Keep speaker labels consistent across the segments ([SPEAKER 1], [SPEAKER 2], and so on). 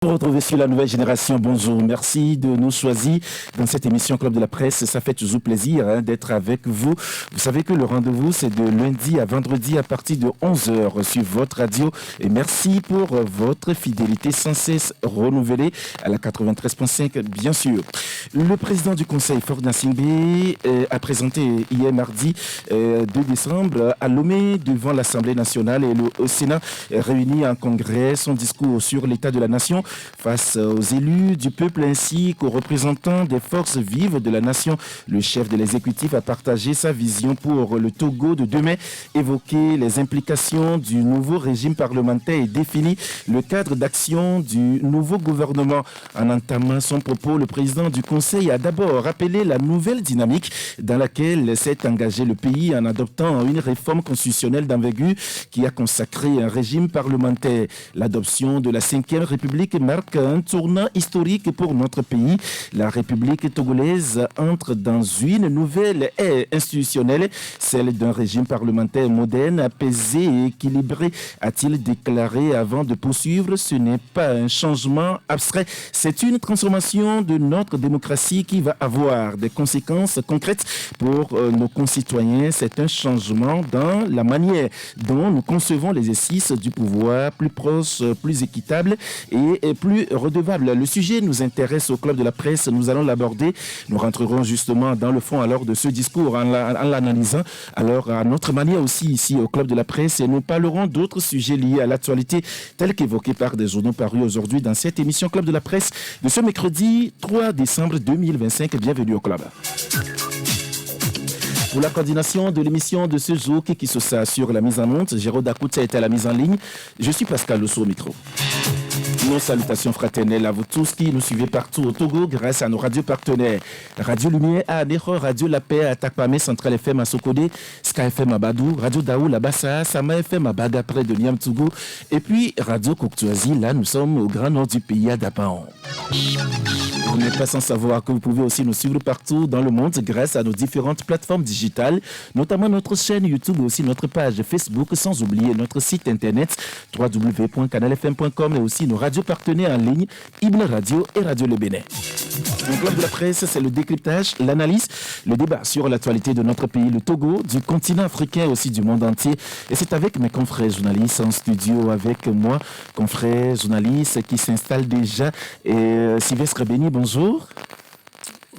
[SPEAKER 1] nous retrouver sur la nouvelle génération. Bonjour, merci de nous choisir dans cette émission Club de la Presse. Ça fait toujours plaisir d'être avec vous. Vous savez que le rendez-vous, c'est de lundi à vendredi à partir de 11h sur votre radio. Et merci pour votre fidélité sans cesse renouvelée à la 93.5, bien sûr. Le président du Conseil, Faure Gnassingbé, a présenté hier mardi 2 décembre à Lomé devant l'Assemblée nationale et le Sénat réunis en congrès son discours sur l'état de la nation face aux élus du peuple ainsi qu'aux représentants des forces vives de la nation. Le chef de l'exécutif a partagé sa vision pour le Togo de demain, évoqué les implications du nouveau régime parlementaire et défini le cadre d'action du nouveau gouvernement. En entamant son propos, le président du Conseil a d'abord rappelé la nouvelle dynamique dans laquelle s'est engagé le pays en adoptant une réforme constitutionnelle d'envergure qui a consacré un régime parlementaire. L'adoption de la 5e République marque un tournant historique pour notre pays. La République togolaise entre dans une nouvelle ère institutionnelle, celle d'un régime parlementaire moderne, apaisé et équilibré, a-t-il déclaré avant de poursuivre. Ce n'est pas un changement abstrait, c'est une transformation de notre démocratie qui va avoir des conséquences concrètes pour nos concitoyens. C'est un changement dans la manière dont nous concevons l'exercice du pouvoir, plus proche, plus équitable et plus redevable. Le sujet nous intéresse au Club de la Presse, nous allons l'aborder. Nous rentrerons justement dans le fond alors de ce discours en l'analysant alors à notre manière aussi ici au Club de la Presse et nous parlerons d'autres sujets liés à l'actualité tels qu'évoqués par des journaux parus aujourd'hui dans cette émission Club de la Presse de ce mercredi 3 décembre 2025. Bienvenue au Club. Pour la coordination de l'émission de ce jour, qui se sur la mise en onde, Jérôme Dakoutia est à la mise en ligne. Je suis Pascal Losso au micro. Nos salutations fraternelles à vous tous qui nous suivez partout au Togo grâce à nos radios partenaires. Radio Lumière à Anéro, Radio La Paix à Takpamé, Central FM à Sokode, Sky FM à Badou, Radio Daou à Bassa, Sama FM à Baga près de Niamtougou et puis Radio Koktouazi, là nous sommes au grand nord du pays à Dapaon. Vous n'êtes pas sans savoir que vous pouvez aussi nous suivre partout dans le monde grâce à nos différentes plateformes digitales, notamment notre chaîne YouTube et aussi notre page Facebook, sans oublier notre site internet www.canalfm.com et aussi nos radios partenaires en ligne, Ibn Radio et Radio Le Bénin. Le Club de la Presse, c'est le décryptage, l'analyse, le débat sur l'actualité de notre pays, le Togo, du continent africain et aussi du monde entier. Et c'est avec mes confrères journalistes en studio, avec moi, confrères journalistes qui s'installent déjà. Et Sylvestre Béni, bonjour.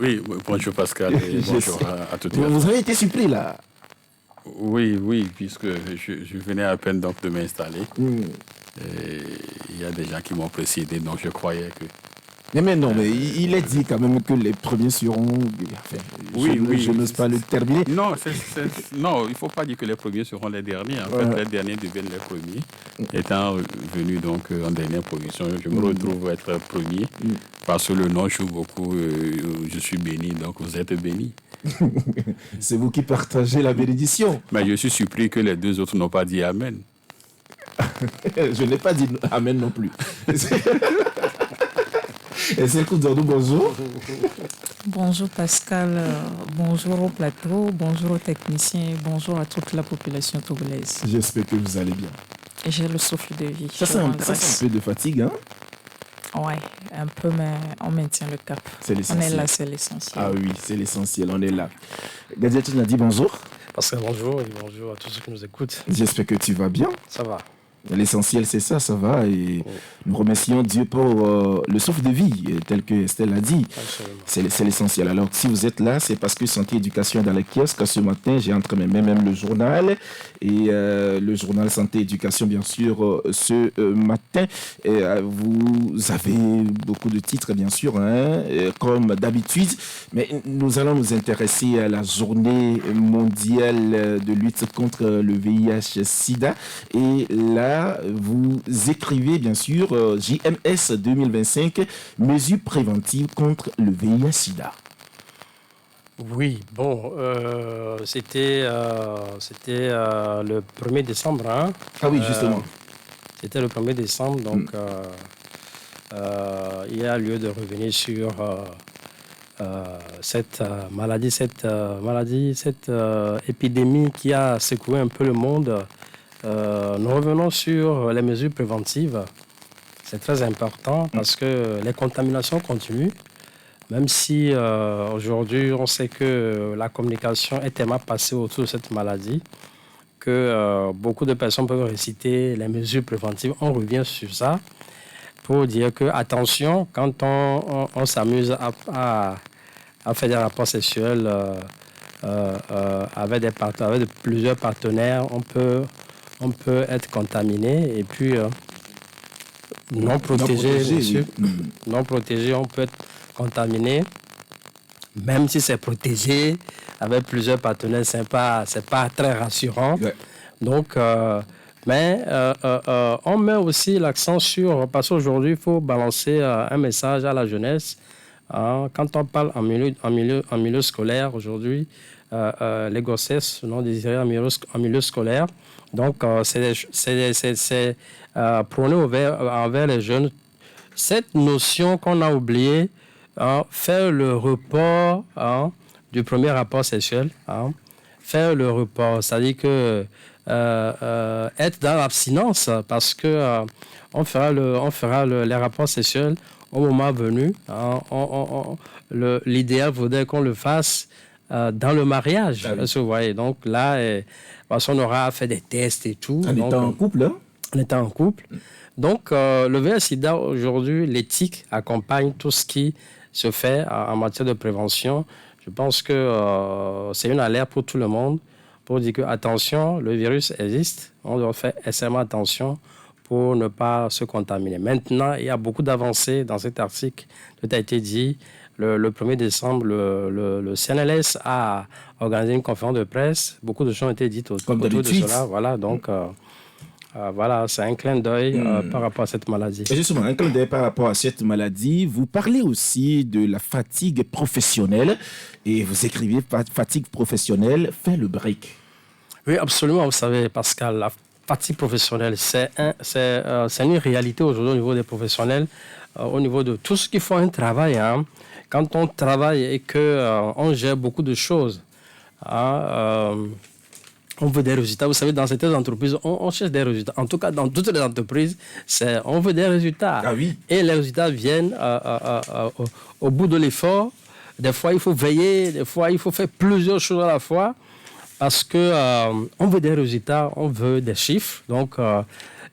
[SPEAKER 2] Oui, bonjour Pascal et bonjour à toutes et à tous.
[SPEAKER 1] Vous avez été surpris là?
[SPEAKER 2] Oui, puisque je venais à peine donc de m'installer. Et il y a des gens qui m'ont précédé, donc je croyais que...
[SPEAKER 1] Mais non, mais il est dit quand même que les premiers seront... Enfin, je n'ose pas le terminer.
[SPEAKER 2] Non, non, il ne faut pas dire que les premiers seront les derniers. En fait, les derniers deviennent les premiers. Étant venu donc en dernière position, je me retrouve être premier. Parce que le nom joue beaucoup. Je suis béni, donc vous êtes béni.
[SPEAKER 1] C'est vous qui partagez la bénédiction.
[SPEAKER 2] Mais je suis surpris que les deux autres n'ont pas dit Amen.
[SPEAKER 1] Je n'ai pas dit Amen non plus. Et c'est le coup d'ordre, bonjour.
[SPEAKER 3] Bonjour Pascal, bonjour au plateau, bonjour aux techniciens, bonjour à toute la population togolaise.
[SPEAKER 1] J'espère que vous allez bien.
[SPEAKER 3] Et j'ai le souffle de vie.
[SPEAKER 1] Ça c'est un peu de fatigue, hein?
[SPEAKER 3] Ouais, un peu, mais on maintient le cap.
[SPEAKER 1] C'est l'essentiel.
[SPEAKER 3] On est là, c'est l'essentiel.
[SPEAKER 1] Ah oui, c'est l'essentiel, on est là. Gadiatou Nadi, bonjour.
[SPEAKER 4] Pascal, bonjour et bonjour à tous ceux qui nous écoutent.
[SPEAKER 1] J'espère que tu vas bien.
[SPEAKER 4] Ça va.
[SPEAKER 1] L'essentiel, c'est ça va. Et nous remercions Dieu pour le souffle de vie, tel que Estelle a dit. C'est l'essentiel. Alors, si vous êtes là, c'est parce que Santé Éducation est dans les kiosques. Ce matin, j'ai entre mes mains même le journal. Et le journal Santé Éducation, bien sûr, ce matin. Vous avez beaucoup de titres, bien sûr, comme d'habitude. Mais nous allons nous intéresser à la journée mondiale de lutte contre le VIH-Sida. Et là, vous écrivez bien sûr JMS 2025, mesures préventives contre le VIH-Sida.
[SPEAKER 4] Oui, bon, c'était le 1er décembre. Hein.
[SPEAKER 1] Ah oui, justement.
[SPEAKER 4] C'était le 1er décembre, donc il y a lieu de revenir sur cette maladie, cette épidémie qui a secoué un peu le monde. Nous revenons sur les mesures préventives. C'est très important parce que les contaminations continuent. Même si aujourd'hui, on sait que la communication est tellement passée autour de cette maladie que beaucoup de personnes peuvent réciter les mesures préventives. On revient sur ça pour dire que, attention, quand on s'amuse à faire des rapports sexuels avec plusieurs partenaires, on peut être contaminé et puis non protégé, monsieur. Non protégé, on peut être contaminé, même si c'est protégé avec plusieurs partenaires, c'est pas très rassurant. Ouais. Donc, on met aussi l'accent sur, parce qu'aujourd'hui, il faut balancer un message à la jeunesse. Quand on parle en milieu scolaire aujourd'hui, les grossesses non désirées en milieu scolaire, donc c'est prôner envers les jeunes cette notion qu'on a oubliée, faire le report du premier rapport sexuel, faire le report, c'est-à-dire que être dans l'abstinence parce que on fera les rapports sexuels au moment venu. L'idéal voudrait qu'on le fasse dans le mariage. Ah oui. Vous voyez, donc là, parce qu'on aura fait des tests et tout.
[SPEAKER 1] En étant en couple, hein?
[SPEAKER 4] En étant en couple. Donc, le VIH-Sida, aujourd'hui, l'éthique accompagne tout ce qui se fait en matière de prévention. Je pense que c'est une alerte pour tout le monde pour dire que, attention, le virus existe. On doit faire extrêmement attention pour ne pas se contaminer. Maintenant, il y a beaucoup d'avancées dans cet article. Tout a été dit. Le 1er décembre, le CNLS a organisé une conférence de presse. Beaucoup de choses ont été dites autour de cela. Voilà, donc... voilà, c'est un clin d'œil par rapport à cette maladie.
[SPEAKER 1] Et justement, un clin d'œil par rapport à cette maladie. Vous parlez aussi de la fatigue professionnelle et vous écrivez fatigue professionnelle fait le break.
[SPEAKER 4] Oui, absolument. Vous savez, Pascal, la fatigue professionnelle, c'est une réalité aujourd'hui au niveau des professionnels, au niveau de tout ce qui font un travail. Hein. Quand on travaille et qu'on gère beaucoup de choses, on veut des résultats. Vous savez, dans certaines entreprises, on cherche des résultats. En tout cas, dans toutes les entreprises, on veut des résultats.
[SPEAKER 1] Ah oui.
[SPEAKER 4] Et les résultats viennent au bout de l'effort. Des fois, il faut veiller. Des fois, il faut faire plusieurs choses à la fois. Parce qu'on veut des résultats, on veut des chiffres. Donc,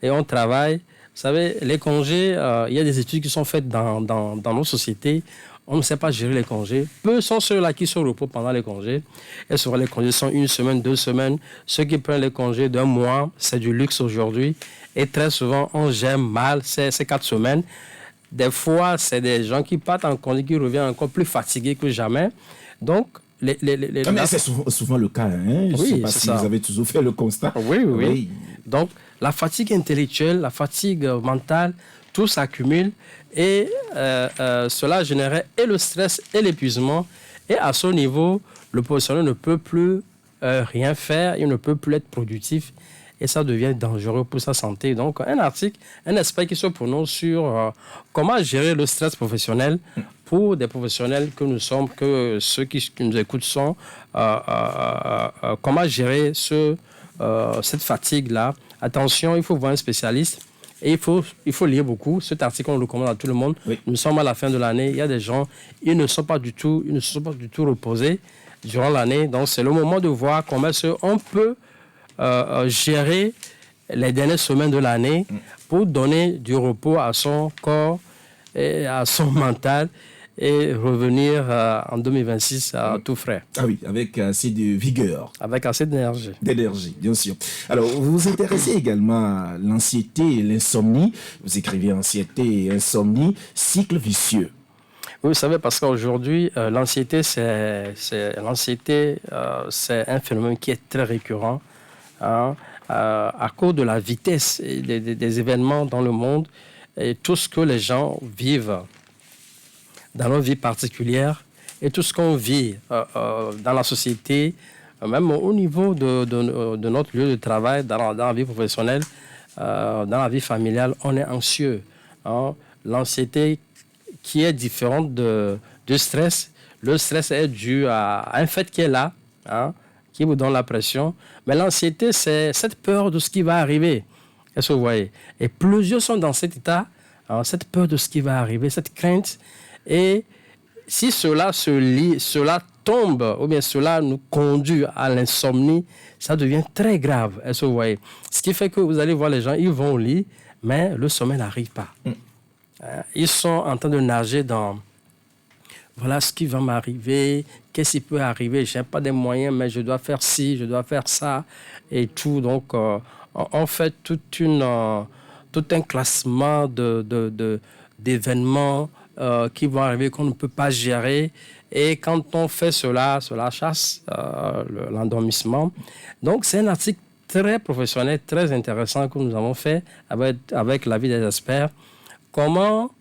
[SPEAKER 4] et on travaille. Vous savez, les congés, il y a des études qui sont faites dans nos sociétés. On ne sait pas gérer les congés. Peu sont ceux-là qui sont au repos pendant les congés. Et souvent, les congés sont 1 semaine, 2 semaines. Ceux qui prennent les congés d'1 mois, c'est du luxe aujourd'hui. Et très souvent, on gère mal ces 4 semaines. Des fois, c'est des gens qui partent en congé, qui reviennent encore plus fatigués que jamais. Donc,
[SPEAKER 1] mais c'est souvent le cas. Hein? Je ne sais pas si vous avez toujours fait le constat.
[SPEAKER 4] Oui. Donc, la fatigue intellectuelle, la fatigue mentale, tout s'accumule et cela générait et le stress et l'épuisement. Et à ce niveau, le professionnel ne peut plus rien faire, il ne peut plus être productif et ça devient dangereux pour sa santé. Donc, un article, un aspect qui se prononce sur comment gérer le stress professionnel pour des professionnels que nous sommes, que ceux qui nous écoutent sont, comment gérer cette fatigue-là. Attention, il faut voir un spécialiste. Et il faut lire beaucoup. Cet article, on le recommande à tout le monde. Oui. Nous sommes à la fin de l'année. Il y a des gens, ils ne sont pas du tout reposés durant l'année. Donc, c'est le moment de voir comment on peut gérer les dernières semaines de l'année pour donner du repos à son corps et à son mental et revenir en 2026 tout frais.
[SPEAKER 1] Ah oui, avec assez de vigueur.
[SPEAKER 4] Avec assez d'énergie.
[SPEAKER 1] D'énergie, bien sûr. Alors, vous vous intéressez également à l'anxiété et l'insomnie. Vous écrivez anxiété et insomnie, cycle vicieux.
[SPEAKER 4] Oui, vous savez, parce qu'aujourd'hui, l'anxiété, c'est un phénomène qui est très récurrent. Hein, à cause de la vitesse des événements dans le monde et tout ce que les gens vivent dans leur vie particulière et tout ce qu'on vit dans la société, même au niveau de notre lieu de travail, dans la vie professionnelle, dans la vie familiale, on est anxieux. Hein. L'anxiété qui est différente du stress. Le stress est dû à un fait qui est là, hein, qui vous donne la pression. Mais l'anxiété, c'est cette peur de ce qui va arriver. Est-ce que vous voyez? Et plusieurs sont dans cet état hein, cette peur de ce qui va arriver, cette crainte. Et si cela tombe, ou bien cela nous conduit à l'insomnie, ça devient très grave. Est-ce que vous voyez? Ce qui fait que vous allez voir les gens, ils vont au lit, mais le sommeil n'arrive pas. Ils sont en train de nager dans... Voilà ce qui va m'arriver, qu'est-ce qui peut arriver, je n'ai pas des moyens, mais je dois faire ci, je dois faire ça, et tout. Donc, on fait tout un classement d'événements qui vont arriver qu'on ne peut pas gérer. Et quand on fait cela chasse l'endormissement. Donc, c'est un article très professionnel, très intéressant que nous avons fait avec l'avis des experts. Comment...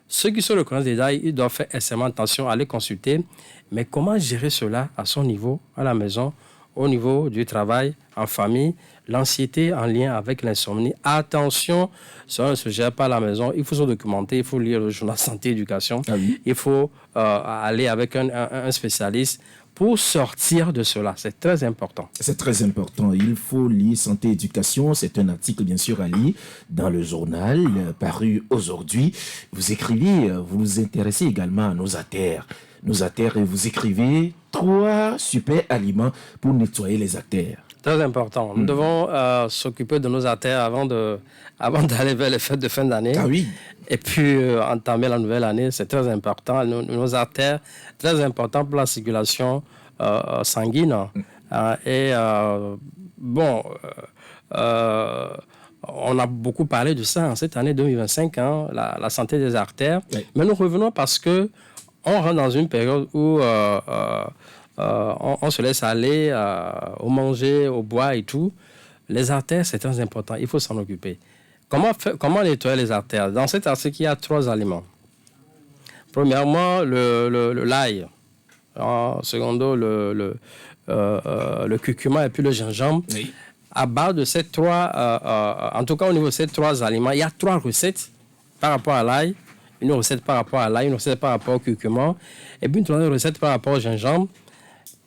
[SPEAKER 4] Ceux qui se reconnaissent déjà, ils doivent faire extrêmement attention à les consulter. Mais comment gérer cela à son niveau, à la maison, au niveau du travail, en famille, l'anxiété en lien avec l'insomnie? Attention, ça ne se gère pas à la maison. Il faut se documenter, il faut lire le journal Santé Éducation. Ah oui. Il faut aller avec un spécialiste pour sortir de cela. C'est très important.
[SPEAKER 1] C'est très important. Il faut lire Santé Éducation. C'est un article, bien sûr, à lire dans le journal paru aujourd'hui. Vous écrivez, vous vous intéressez également à nos artères. Nos artères, et vous écrivez 3 super aliments pour nettoyer les artères.
[SPEAKER 4] Très important. Nous devons s'occuper de nos artères avant d'aller vers les fêtes de fin d'année.
[SPEAKER 1] Ah oui.
[SPEAKER 4] Et puis entamer la nouvelle année, c'est très important. Nos artères, très important pour la circulation sanguine. On a beaucoup parlé de ça en cette année 2025, la santé des artères. Oui. Mais nous revenons parce que on rentre dans une période où on se laisse aller au manger, au boire et tout. Les artères, c'est très important. Il faut s'en occuper. Comment nettoyer les artères? Dans cet article, il y a 3 aliments. Premièrement, l'ail. Secondo, le curcuma et puis le gingembre. Oui. À base de ces 3, en tout cas au niveau de ces 3 aliments, il y a 3 recettes par rapport à l'ail. Une recette par rapport à l'ail, une recette par rapport au curcuma, et puis une 3e recette par rapport au gingembre,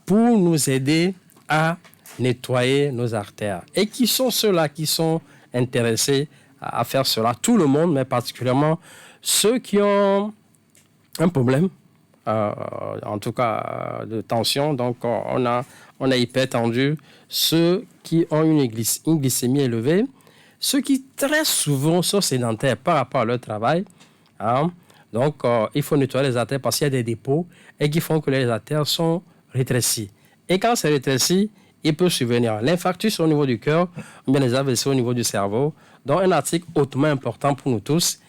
[SPEAKER 4] pour nous aider à nettoyer nos artères. Et qui sont ceux-là qui sont intéressés à faire cela? Tout le monde, mais particulièrement ceux qui ont un problème, en tout cas de tension. Donc, on a hypertendu, ceux qui ont une glycémie élevée, ceux qui très souvent sont sédentaires par rapport à leur travail. Donc, il faut nettoyer les artères parce qu'il y a des dépôts et qui font que les artères sont rétrécies. Et quand c'est rétréci, il peut survenir l'infarctus au niveau du cœur, ou bien les AVC au niveau du cerveau. Donc, un article hautement important pour nous tous.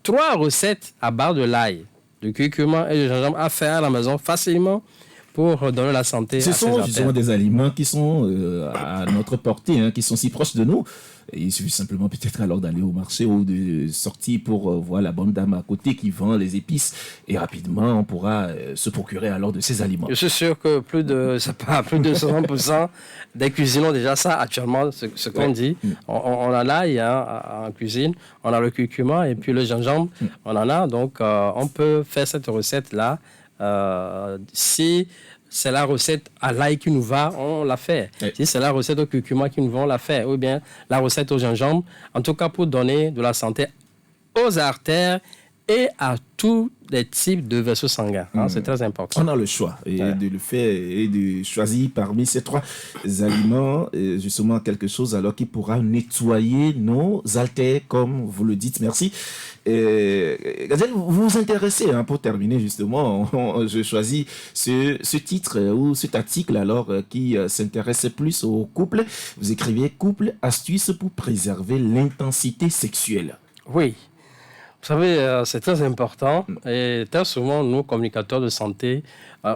[SPEAKER 4] 3 recettes à base de l'ail, du curcuma et du gingembre à faire à la maison facilement pour redonner la santé à ces artères. Ce sont justement
[SPEAKER 1] des aliments qui sont à notre portée, qui sont si proches de nous. Il suffit simplement peut-être alors d'aller au marché ou de sortir pour voir la bonne dame à côté qui vend les épices et rapidement on pourra se procurer alors de ces aliments.
[SPEAKER 4] Je suis sûr que plus de 60% des cuisines ont déjà ça actuellement, ce qu'on dit. On a l'ail en cuisine, on a le curcuma et puis le gingembre, on en a. Donc on peut faire cette recette-là. Si c'est la recette à l'ail qui nous va, on la fait. Oui. Si c'est la recette au curcuma qui nous va, on la fait. Ou bien la recette au gingembre. En tout cas, pour donner de la santé aux artères et à tous les types de vaisseaux sanguins. C'est très important.
[SPEAKER 1] On a le choix de le faire et de choisir parmi ces 3 aliments justement quelque chose alors qui pourra nettoyer nos artères, comme vous le dites. Merci. Gadiel, vous vous intéressez, pour terminer justement, je choisis ce titre ou cet article alors qui s'intéresse plus au couple. Vous écrivez « Couple, astuces pour préserver l'intensité sexuelle ».
[SPEAKER 4] Oui. Vous savez, c'est très important et très souvent, nous, communicateurs de santé,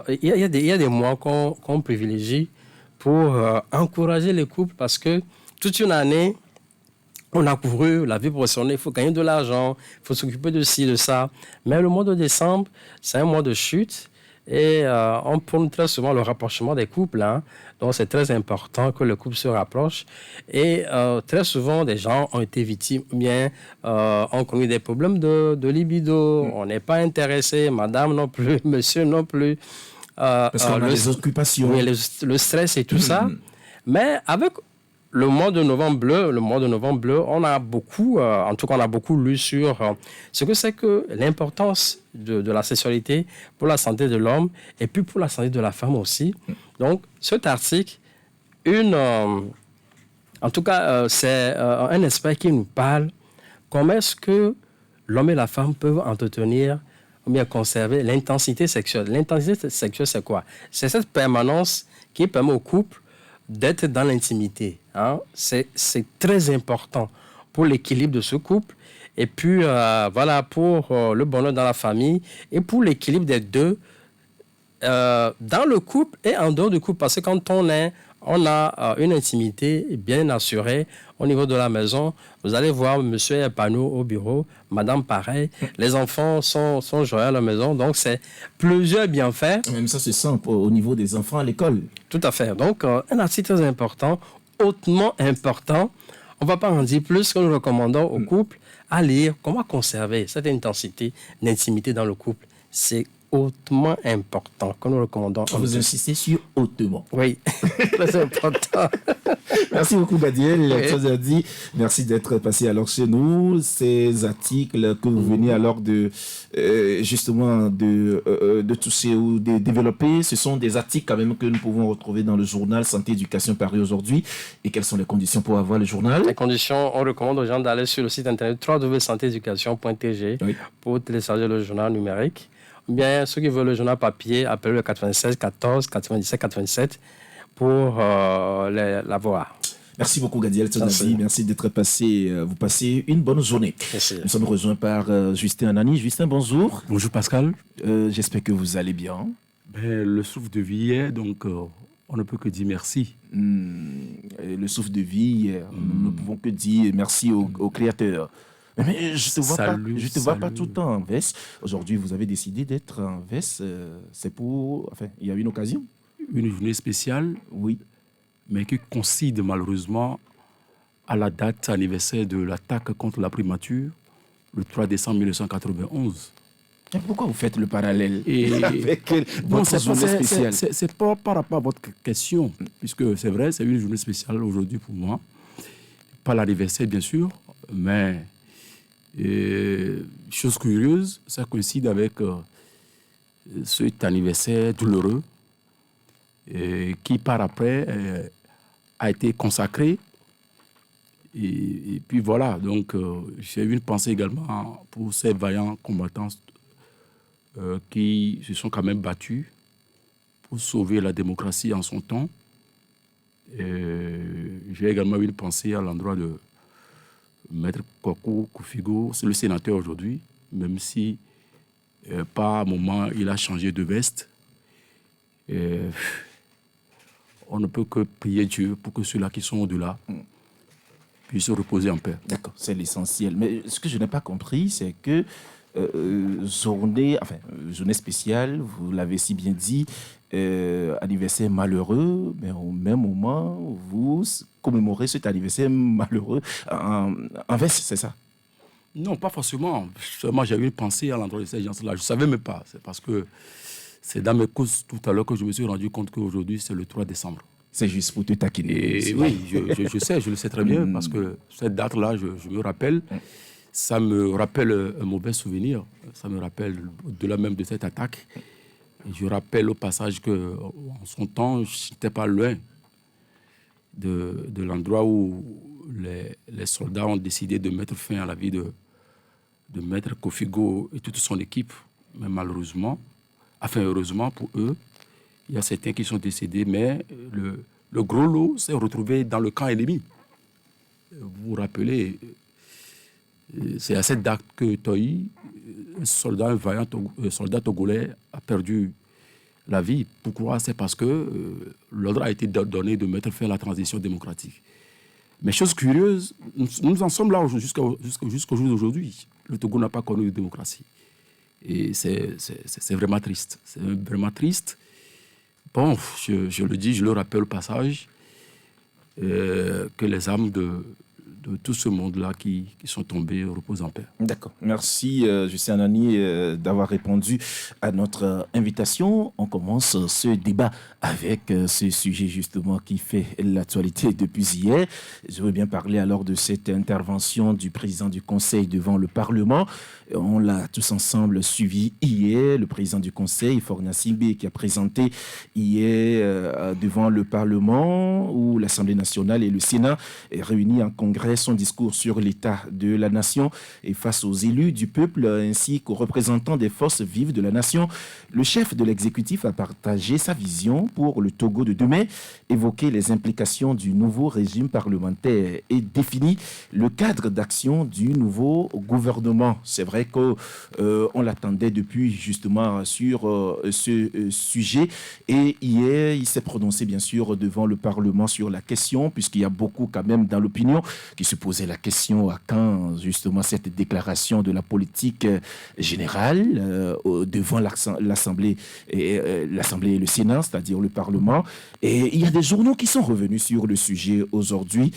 [SPEAKER 4] il y a des mois qu'on privilégie pour encourager les couples parce que toute une année, on a couru la vie professionnelle, il faut gagner de l'argent, il faut s'occuper de ci, de ça. Mais le mois de décembre, c'est un mois de chute et on prône très souvent le rapprochement des couples. Donc, c'est très important que le couple se rapproche. Et très souvent, des gens ont été victimes, bien, ont connu des problèmes de libido. On n'est pas intéressé, madame non plus, monsieur non plus.
[SPEAKER 1] Parce qu'on a les occupations.
[SPEAKER 4] Oui, le stress et tout ça. Mais avec le mois de novembre bleu, on a beaucoup, en tout cas, on a beaucoup lu sur ce que c'est que l'importance de la sexualité pour la santé de l'homme et puis pour la santé de la femme aussi. Donc, cet article, en tout cas, c'est un expert qui nous parle comment est-ce que l'homme et la femme peuvent entretenir ou bien conserver l'intensité sexuelle. L'intensité sexuelle, c'est quoi? C'est cette permanence qui permet au couple d'être dans l'intimité. Hein? C'est très important pour l'équilibre de ce couple et puis voilà, pour le bonheur dans la famille et pour l'équilibre des deux dans le couple et en dehors du couple. Parce que quand on a une intimité bien assurée au niveau de la maison, vous allez voir monsieur épanoui au bureau, madame pareil, les enfants sont joyeux à la maison, donc c'est plusieurs bienfaits.
[SPEAKER 1] Même ça se sent au niveau des enfants à l'école.
[SPEAKER 4] Tout à fait. Donc, un article très important, hautement important. On ne va pas en dire plus que nous recommandons au couple à lire comment conserver cette intensité d'intimité dans le couple. C'est hautement important que nous recommandons.
[SPEAKER 1] Vous insistez sur hautement.
[SPEAKER 4] Oui, très important.
[SPEAKER 1] Merci beaucoup, Gadiel. Oui. Merci d'être passé alors chez nous. Ces articles que vous venez alors justement de toucher ou de développer, ce sont des articles quand même que nous pouvons retrouver dans le journal Santé Éducation paru aujourd'hui. Et quelles sont les conditions pour avoir le journal?
[SPEAKER 4] Les conditions, on recommande aux gens d'aller sur le site internet www.santéeducation.tg pour télécharger le journal numérique. Bien, ceux qui veulent le journal papier, appelez le 96 14 97 87 pour l'avoir.
[SPEAKER 1] Merci beaucoup, Gadiel Tsonazi. Merci d'être passé. Vous passez une bonne journée.
[SPEAKER 4] Merci.
[SPEAKER 1] Nous sommes rejoints par Justin Anani. Justin, bonjour.
[SPEAKER 5] Bonjour, Pascal.
[SPEAKER 1] J'espère que vous allez bien.
[SPEAKER 5] Le souffle de vie est, donc on ne peut que dire merci.
[SPEAKER 1] Le souffle de vie, nous ne pouvons que dire merci au Créateur. Mais je ne te vois pas tout le temps en veste. Aujourd'hui, vous avez décidé d'être en veste. C'est pour... Enfin, il y a une occasion.
[SPEAKER 5] Une journée spéciale.
[SPEAKER 1] Oui.
[SPEAKER 5] Mais qui coïncide malheureusement à la date anniversaire de l'attaque contre la primature, le 3 décembre 1991.
[SPEAKER 1] Et pourquoi vous faites le parallèle avec
[SPEAKER 5] votre
[SPEAKER 1] journée spéciale?
[SPEAKER 5] C'est pas par rapport à votre question, puisque c'est vrai, c'est une journée spéciale aujourd'hui pour moi. Pas l'anniversaire, bien sûr, mais... chose curieuse, ça coïncide avec cet anniversaire douloureux qui par après a été consacré. Et puis voilà, donc j'ai eu une pensée également pour ces vaillants combattants qui se sont quand même battus pour sauver la démocratie en son temps. J'ai également eu une pensée à l'endroit de Maître Kwaku Kofigo, c'est le sénateur aujourd'hui, même si par moment il a changé de veste. On ne peut que prier Dieu pour que ceux-là qui sont au-delà puissent se reposer en paix.
[SPEAKER 1] D'accord, c'est l'essentiel. Mais ce que je n'ai pas compris, c'est que journée spéciale, vous l'avez si bien dit, anniversaire malheureux, mais au même moment, vous commémorez cet anniversaire malheureux en veste, c'est ça?
[SPEAKER 5] Non, pas forcément. Seulement, j'ai eu une pensée à l'endroit de ces gens-là. Je ne savais même pas. C'est parce que c'est dans mes causes tout à l'heure que je me suis rendu compte qu'aujourd'hui, c'est le 3 décembre.
[SPEAKER 1] C'est juste pour te taquiner.
[SPEAKER 5] Et oui, je sais, je le sais très bien, parce que cette date-là, je me rappelle, ça me rappelle un mauvais souvenir. Ça me rappelle au-delà même de cette attaque. Et je rappelle au passage qu'en son temps, je n'étais pas loin de l'endroit où les soldats ont décidé de mettre fin à la vie de Maître Kofigo et toute son équipe. Mais malheureusement, heureusement pour eux, il y a certains qui sont décédés, mais le gros lot s'est retrouvé dans le camp ennemi. Vous vous rappelez, c'est à cette date que Toyi, un vaillant soldat togolais, a perdu la vie. Pourquoi? C'est parce que l'ordre a été donné de mettre fin à la transition démocratique. Mais chose curieuse, nous en sommes là jusqu'au jour d'aujourd'hui. Le Togo n'a pas connu de démocratie. Et c'est vraiment triste. C'est vraiment triste. Bon, je le dis, je le rappelle au passage, que les âmes de tout ce monde-là qui sont tombés repose en paix.
[SPEAKER 1] D'accord. Merci, Justin Anani, d'avoir répondu à notre invitation. On commence ce débat avec ce sujet justement qui fait l'actualité depuis hier. Je veux bien parler alors de cette intervention du président du Conseil devant le Parlement. On l'a tous ensemble suivi hier. Le président du Conseil, Faure Gnassingbé, qui a présenté hier devant le Parlement où l'Assemblée nationale et le Sénat est réunis en congrès son discours sur l'état de la nation et face aux élus du peuple ainsi qu'aux représentants des forces vives de la nation. Le chef de l'exécutif a partagé sa vision pour le Togo de demain, évoqué les implications du nouveau régime parlementaire et défini le cadre d'action du nouveau gouvernement. C'est vrai qu'on l'attendait depuis justement sur ce sujet et hier il s'est prononcé bien sûr devant le Parlement sur la question, puisqu'il y a beaucoup quand même dans l'opinion qui se posait la question à quand justement cette déclaration de la politique générale devant l'Assemblée et le Sénat, c'est-à-dire le Parlement. Et il y a des journaux qui sont revenus sur le sujet aujourd'hui.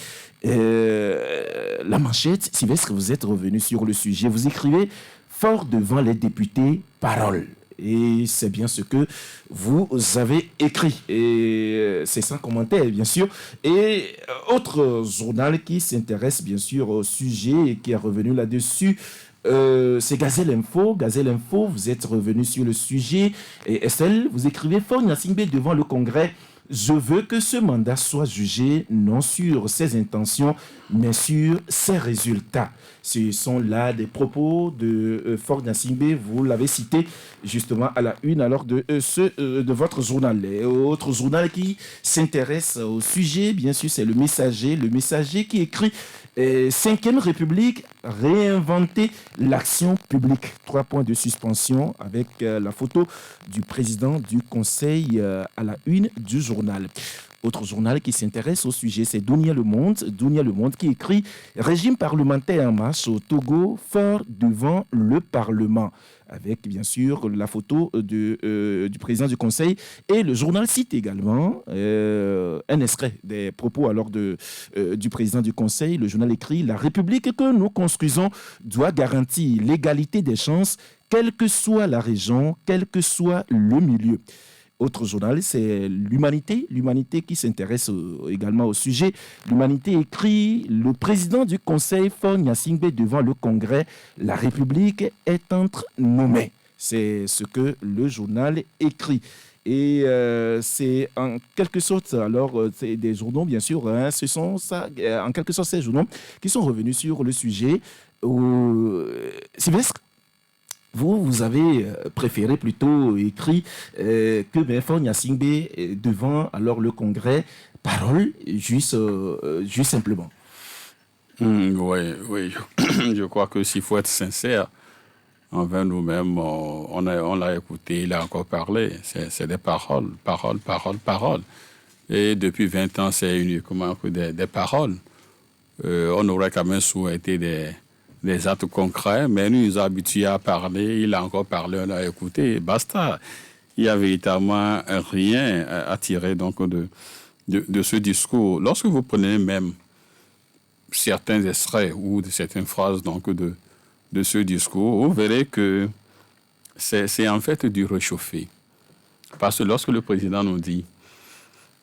[SPEAKER 1] La manchette, Sylvestre, vous êtes revenu sur le sujet. Vous écrivez « Fort devant les députés, parole ». Et c'est bien ce que vous avez écrit. Et c'est sans commentaire, bien sûr. Et autre journal qui s'intéresse, bien sûr, au sujet et qui est revenu là-dessus, c'est Gazelle Info. Gazelle Info, vous êtes revenu sur le sujet. Et Estelle, vous écrivez « Faure Gnassingbé devant le Congrès. Je veux que ce mandat soit jugé non sur ses intentions, mais sur ses résultats. » Ce sont là des propos de Faure Gnassingbé. Vous l'avez cité justement à la une alors de votre journal. Et autre journal qui s'intéresse au sujet, bien sûr, c'est le Messager. Le Messager qui écrit 5e République, réinventer l'action publique. 3 points de suspension avec la photo du président du Conseil à la une du journal. Autre journal qui s'intéresse au sujet, c'est Dunia Le Monde. Dunia Le Monde qui écrit « Régime parlementaire en marche au Togo, fort devant le Parlement ». Avec bien sûr la photo du président du Conseil. Et le journal cite également un extrait des propos alors du président du Conseil. Le journal écrit « La République que nous construisons doit garantir l'égalité des chances, quelle que soit la région, quel que soit le milieu ». Autre journal, c'est l'Humanité. L'Humanité qui s'intéresse également au sujet. L'Humanité écrit « Le président du Conseil, Faure Gnassingbé, devant le Congrès, la République est entre nos mains ». C'est ce que le journal écrit. Et c'est en quelque sorte, alors c'est des journaux bien sûr, hein, ce sont ça, en quelque sorte ces journaux qui sont revenus sur le sujet. Sylvestre, vous avez préféré plutôt écrit que Faure Gnassingbé devant alors le Congrès, parole juste simplement.
[SPEAKER 2] Oui, je crois que s'il faut être sincère envers nous-mêmes, on l'a écouté, il a encore parlé. C'est des paroles. Et depuis 20 ans, c'est uniquement que des paroles. On aurait quand même souhaité des actes concrets, mais nous nous habitués à parler, il a encore parlé, on a écouté, basta. Il n'y a véritablement rien à tirer donc de ce discours. Lorsque vous prenez même certains extraits ou de certaines phrases donc de ce discours, vous verrez que c'est en fait du réchauffé. Parce que lorsque le président nous dit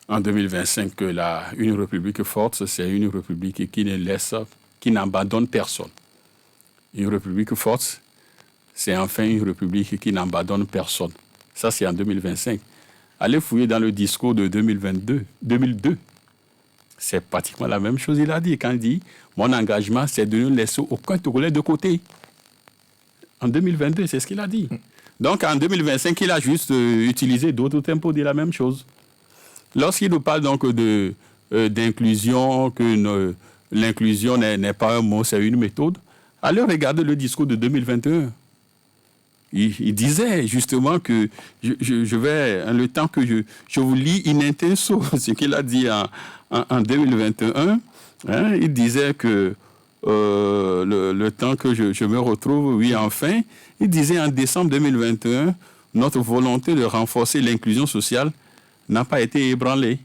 [SPEAKER 2] en 2025 que une république forte, c'est une république qui n'abandonne personne. Une république forte, c'est enfin une république qui n'abandonne personne. Ça, c'est en 2025. Allez fouiller dans le discours de 2002. C'est pratiquement la même chose. Il a dit, quand il dit, mon engagement, c'est de ne laisser aucun Togolais de côté. En 2022, c'est ce qu'il a dit. Donc, en 2025, il a juste utilisé d'autres termes pour dire la même chose. Lorsqu'il nous parle donc d'inclusion, que l'inclusion n'est pas un mot, c'est une méthode, allez regarder le discours de 2021. Il disait justement que je vais, le temps que je vous lis in intenso, ce qu'il a dit en 2021, hein, il disait que le temps que je me retrouve, oui, enfin, il disait en décembre 2021, notre volonté de renforcer l'inclusion sociale n'a pas été ébranlée.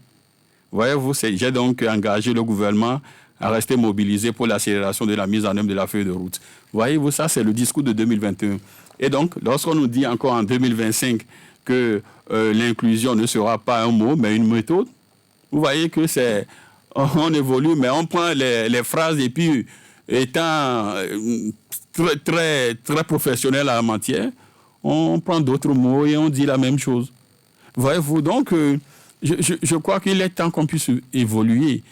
[SPEAKER 2] Voyez-vous, j'ai donc engagé le gouvernement à rester mobilisés pour l'accélération de la mise en œuvre de la feuille de route. Voyez-vous, ça, c'est le discours de 2021. Et donc, lorsqu'on nous dit encore en 2025 que l'inclusion ne sera pas un mot, mais une méthode, vous voyez que c'est... On évolue, mais on prend les phrases et puis, étant très, très, très professionnel en la matière, on prend d'autres mots et on dit la même chose. Voyez-vous, donc, je crois qu'il est temps qu'on puisse évoluer.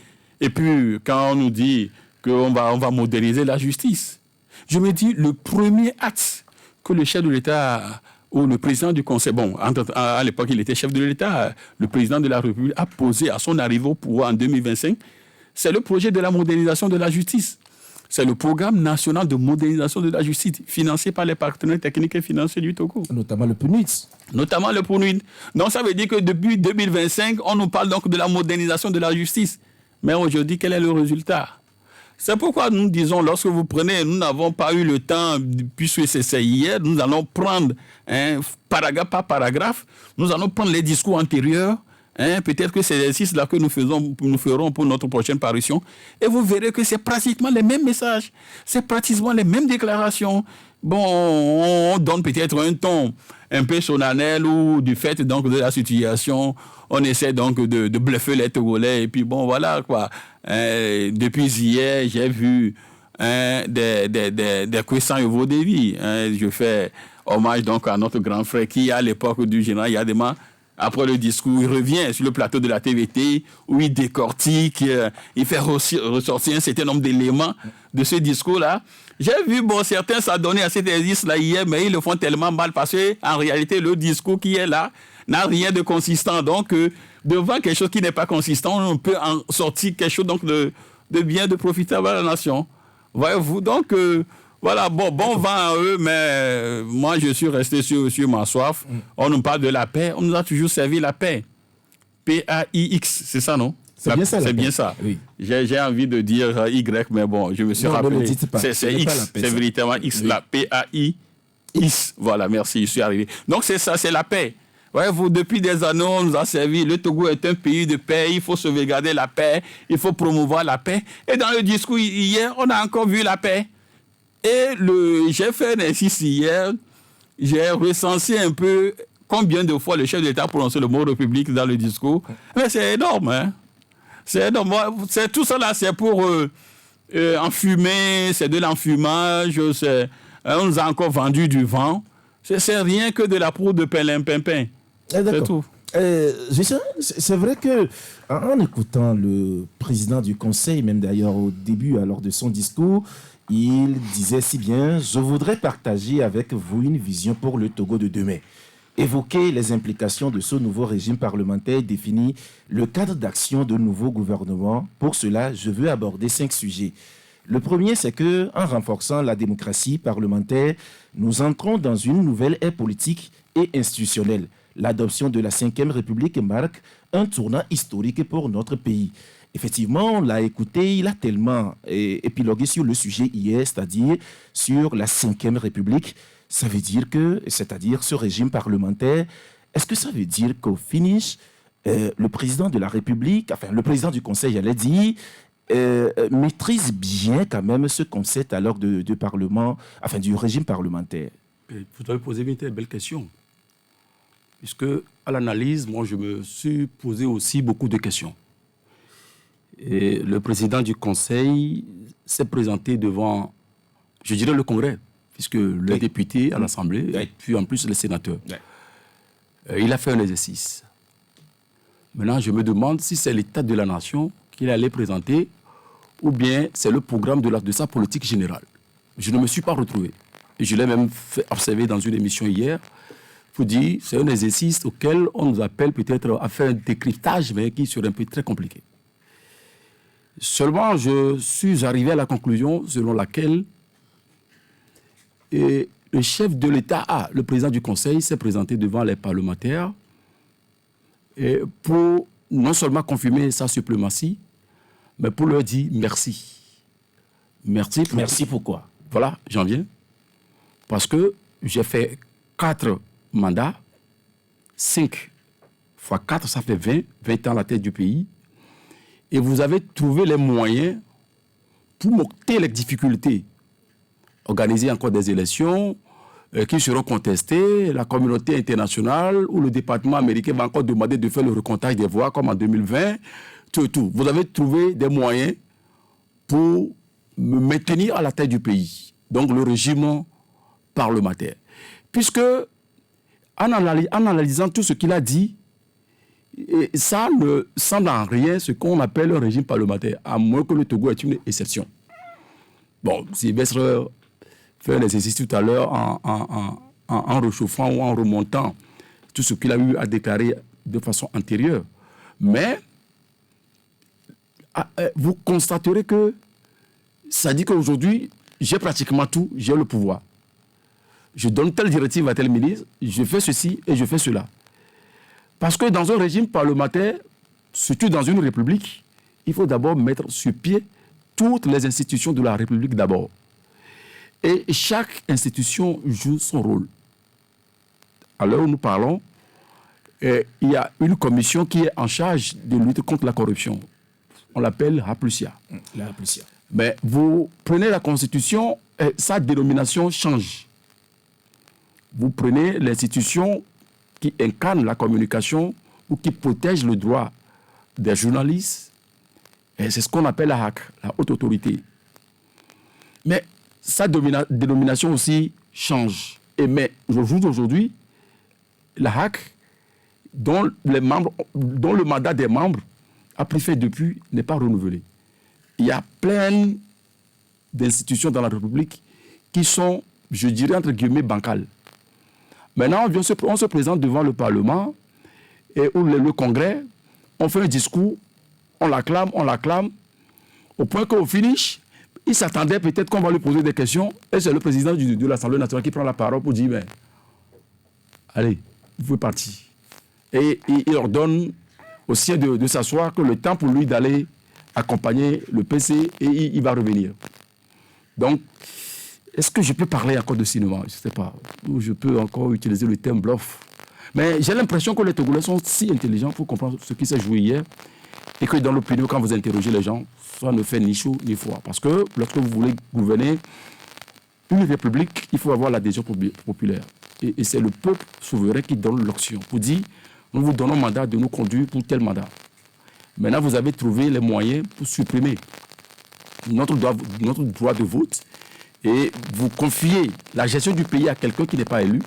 [SPEAKER 2] Et puis, quand on nous dit qu'on va moderniser la justice, je me dis, le premier acte que le chef de l'État ou le président du Conseil, bon, à l'époque, il était chef de l'État, le président de la République a posé à son arrivée au pouvoir en 2025, c'est le projet de la modernisation de la justice. C'est le programme national de modernisation de la justice, financé par les partenaires techniques et financiers du Togo.
[SPEAKER 1] Notamment le PNUD.
[SPEAKER 2] Notamment le PNUD. Donc, ça veut dire que depuis 2025, on nous parle donc de la modernisation de la justice. Mais aujourd'hui, quel est le résultat? C'est pourquoi nous disons, lorsque vous prenez, nous n'avons pas eu le temps, puisque c'est hier, nous allons prendre paragraphe par paragraphe, nous allons prendre les discours antérieurs, peut-être que c'est l'exercice-là que nous ferons pour notre prochaine parution, et vous verrez que c'est pratiquement les mêmes messages, c'est pratiquement les mêmes déclarations. Bon, on donne peut-être un ton un peu solennel ou du fait donc de la situation, on essaie donc de bluffer les Togolais et puis bon voilà quoi. Depuis hier, j'ai vu des cuissants et vos dévis. Je fais hommage donc à notre grand frère qui à l'époque du général Yadema, après le discours, il revient sur le plateau de la TVT où il décortique, il fait ressortir un certain nombre d'éléments de ce discours-là. J'ai vu, bon, certains s'adonner à cet exercice-là hier, mais ils le font tellement mal parce qu'en réalité, le discours qui est là n'a rien de consistant. Donc, devant quelque chose qui n'est pas consistant, on peut en sortir quelque chose donc, de bien, de profitable à la nation. Voyez-vous, donc... voilà, bon vent à eux, mais moi je suis resté sur ma soif. On nous parle de la paix, on nous a toujours servi la paix. P-A-I-X, c'est ça, non?
[SPEAKER 1] C'est bien ça.
[SPEAKER 2] C'est bien ça.
[SPEAKER 1] Oui.
[SPEAKER 2] J'ai envie de dire Y, mais bon, je me suis rappelé.
[SPEAKER 1] Ne le dites pas.
[SPEAKER 2] C'est X, c'est véritablement X, oui. La P-A-I-X. Voilà, merci, je suis arrivé. Donc c'est ça, c'est la paix. Voyez-vous, depuis des années, on nous a servi. Le Togo est un pays de paix, il faut sauvegarder la paix, il faut promouvoir la paix. Et dans le discours hier, on a encore vu la paix. Et j'ai fait un exercice hier, j'ai recensé un peu combien de fois le chef de l'État a prononcé le mot République dans le discours. Mais c'est énorme, hein. C'est énorme. Tout ça là, c'est pour enfumer, c'est de l'enfumage, on nous a encore vendu du vent. C'est rien que de la poudre de perlimpinpin. C'est tout.
[SPEAKER 1] C'est vrai que en écoutant le président du Conseil, même d'ailleurs au début, lors de son discours, il disait si bien, je voudrais partager avec vous une vision pour le Togo de demain. Évoquer les implications de ce nouveau régime parlementaire définit le cadre d'action de nouveau gouvernement. Pour cela, je veux aborder 5 sujets. Le premier, c'est que, en renforçant la démocratie parlementaire, nous entrons dans une nouvelle ère politique et institutionnelle. L'adoption de la 5e République marque un tournant historique pour notre pays. Effectivement, on l'a écouté, il a tellement épilogué sur le sujet hier, c'est-à-dire sur la 5e République. Ça veut dire que, c'est-à-dire ce régime parlementaire, est-ce que ça veut dire qu'au finish, le président de la République, enfin le président du Conseil, j'allais dire, maîtrise bien quand même ce concept alors de parlement, enfin du régime parlementaire?
[SPEAKER 5] Vous avez posé une très belle question. Puisque à l'analyse, moi je me suis posé aussi beaucoup de questions. Et le président du Conseil s'est présenté devant, je dirais, le Congrès, puisque les députés à l'Assemblée, puis en plus les sénateurs. Il a fait un exercice. Maintenant, je me demande si c'est l'état de la nation qu'il allait présenter ou bien c'est le programme de sa politique générale. Je ne me suis pas retrouvé. Et je l'ai même fait observer dans une émission hier. Il faut dire, c'est un exercice auquel on nous appelle peut-être à faire un décryptage, mais qui serait un peu très compliqué. Seulement, je suis arrivé à la conclusion selon laquelle le chef de l'État, le président du Conseil, s'est présenté devant les parlementaires pour non seulement confirmer sa suprématie, mais pour leur dire merci.
[SPEAKER 1] Merci pourquoi?
[SPEAKER 5] Voilà, j'en viens. Parce que j'ai fait 4 mandats, 5 fois 4, ça fait 20 ans à la tête du pays. Et vous avez trouvé les moyens pour monter les difficultés, organiser encore des élections qui seront contestées, la communauté internationale ou le département américain va encore demander de faire le recomptage des voix comme en 2020, tout. Vous avez trouvé des moyens pour me maintenir à la tête du pays, donc le régime parlementaire. Puisque, en analysant tout ce qu'il a dit, ça ne semble en rien ce qu'on appelle un régime parlementaire, à moins que le Togo est une exception. Bon, Sylvestre fait l'exercice tout à l'heure en réchauffant ou en remontant tout ce qu'il a eu à déclarer de façon antérieure. Mais vous constaterez que ça dit qu'aujourd'hui, j'ai pratiquement tout, j'ai le pouvoir. Je donne telle directive à tel ministre, je fais ceci et je fais cela. Parce que dans un régime parlementaire, surtout dans une république, il faut d'abord mettre sur pied toutes les institutions de la République d'abord. Et chaque institution joue son rôle. À l'heure où nous parlons, il y a une commission qui est en charge de lutter contre la corruption. On l'appelle Haplusia.
[SPEAKER 1] La Haplusia.
[SPEAKER 5] Mais vous prenez la Constitution, sa dénomination change. Vous prenez l'institution qui incarne la communication ou qui protège le droit des journalistes, et c'est ce qu'on appelle la HAC, la haute autorité. Mais sa dénomination aussi change. Mais aujourd'hui, la HAC, dont le mandat des membres a pris fait depuis, n'est pas renouvelé. Il y a plein d'institutions dans la République qui sont, je dirais, entre guillemets, bancales. Maintenant, on se présente devant le Parlement et ou le Congrès, on fait un discours, on l'acclame, au point qu'au finish, il s'attendait peut-être qu'on va lui poser des questions, et c'est le président de l'Assemblée nationale qui prend la parole pour dire, mais, allez, vous pouvez partir. Et il ordonne au sien de s'asseoir que le temps pour lui d'aller accompagner le PC et il va revenir. Donc, est-ce que je peux parler encore de cinéma? Je ne sais pas. Ou je peux encore utiliser le terme bluff. Mais j'ai l'impression que les Togolais sont si intelligents pour comprendre ce qui s'est joué hier et que dans l'opinion, quand vous interrogez les gens, ça ne fait ni chaud ni froid. Parce que lorsque vous voulez gouverner une république, il faut avoir l'adhésion populaire. Et c'est le peuple souverain qui donne l'option pour dire, nous vous donnons mandat de nous conduire pour tel mandat. Maintenant, vous avez trouvé les moyens pour supprimer notre droit de vote et vous confiez la gestion du pays à quelqu'un qui n'est pas élu,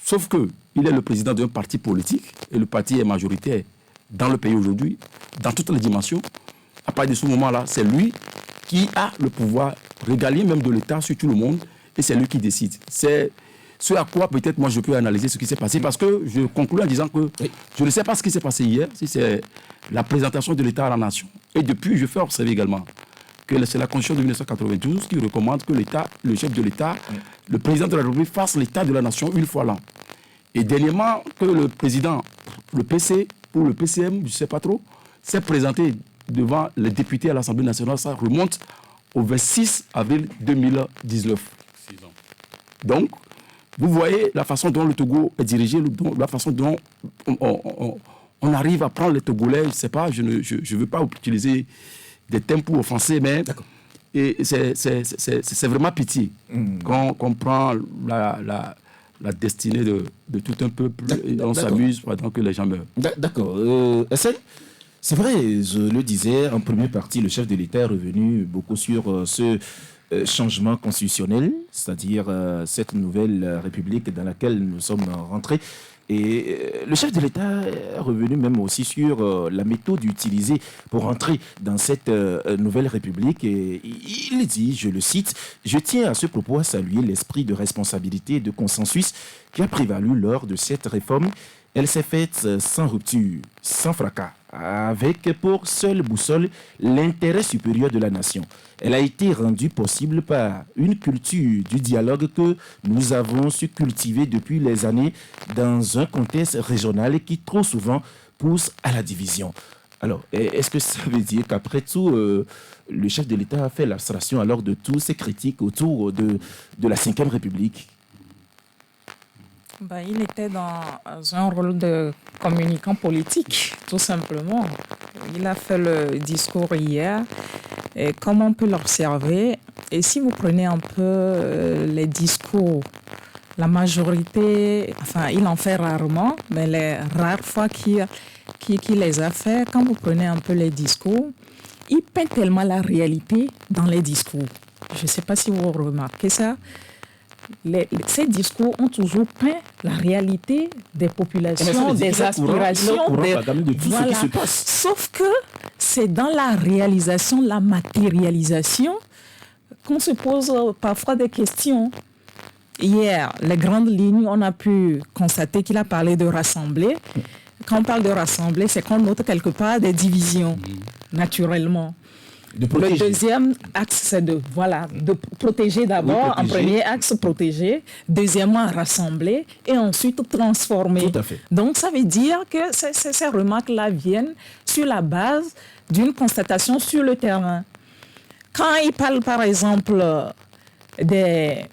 [SPEAKER 5] sauf qu'il est le président d'un parti politique et le parti est majoritaire dans le pays aujourd'hui, dans toutes les dimensions. À partir de ce moment-là, c'est lui qui a le pouvoir régalien même de l'État sur tout le monde et c'est lui qui décide. C'est ce à quoi peut-être moi je peux analyser ce qui s'est passé parce que je conclue en disant que je ne sais pas ce qui s'est passé hier, si c'est la présentation de l'État à la nation. Et depuis, je fais observer également que c'est la Constitution de 1992 qui recommande que l'État, le chef de l'État, le président de la République fasse l'État de la nation une fois l'an. Et dernièrement, que le président, le PC ou le PCM, je ne sais pas trop, s'est présenté devant les députés à l'Assemblée nationale, ça remonte au 26 avril 2019.
[SPEAKER 2] 6 ans.
[SPEAKER 5] Donc, vous voyez la façon dont le Togo est dirigé, la façon dont on arrive à prendre les Togolais, je ne sais pas, je ne veux pas utiliser des thèmes pour offenser, mais c'est vraiment pitié quand on prend la destinée de tout un peuple et on s'amuse pendant que les gens meurent.
[SPEAKER 1] D'accord. C'est vrai, je le disais, en première partie, le chef de l'État est revenu beaucoup sur ce changement constitutionnel, c'est-à-dire cette nouvelle république dans laquelle nous sommes rentrés. Et le chef de l'État est revenu même aussi sur la méthode utilisée pour entrer dans cette nouvelle République. Et il dit, je le cite, « Je tiens à ce propos à saluer l'esprit de responsabilité et de consensus qui a prévalu lors de cette réforme. Elle s'est faite sans rupture, sans fracas, avec pour seule boussole l'intérêt supérieur de la nation. Elle a été rendue possible par une culture du dialogue que nous avons su cultiver depuis les années dans un contexte régional qui trop souvent pousse à la division. » Alors, est-ce que ça veut dire qu'après tout, le chef de l'État a fait l'abstraction alors de tous ces critiques autour de la Ve République?
[SPEAKER 3] Il était dans un rôle de communicant politique, tout simplement. Il a fait le discours hier Et comme on peut l'observer, et si vous prenez un peu les discours, la majorité, enfin, il en fait rarement, mais les rares fois qu'il les a fait, quand vous prenez un peu les discours, il peint tellement la réalité dans les discours. Je ne sais pas si vous remarquez ça. Ces discours ont toujours peint la réalité des populations, des aspirations,
[SPEAKER 1] de tout ce qui se passe.
[SPEAKER 3] Sauf que c'est dans la réalisation, la matérialisation, qu'on se pose parfois des questions. Hier, les grandes lignes, on a pu constater qu'il a parlé de rassembler. Quand on parle de rassembler, c'est qu'on note quelque part des divisions, naturellement. Le deuxième axe, c'est de protéger d'abord. En premier axe, protéger. Deuxièmement, rassembler. Et ensuite, transformer.
[SPEAKER 1] Tout à fait.
[SPEAKER 3] Donc, ça veut dire que ces remarques-là viennent sur la base d'une constatation sur le terrain. Quand il parle, par exemple, des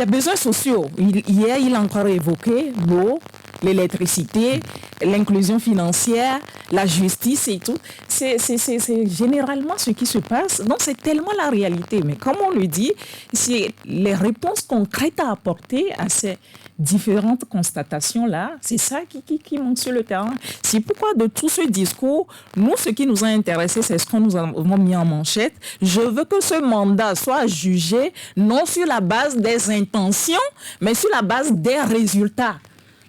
[SPEAKER 3] besoins sociaux, hier, il a encore évoqué l'eau, l'électricité, l'inclusion financière, la justice et tout. C'est généralement ce qui se passe. Donc, c'est tellement la réalité. Mais comme on le dit, c'est les réponses concrètes à apporter à ces différentes constatations-là, c'est ça qui manque sur le terrain. C'est pourquoi de tout ce discours, nous, ce qui nous a intéressé, c'est ce qu'on nous avons mis en manchette. Je veux que ce mandat soit jugé non sur la base des intentions, mais sur la base des résultats.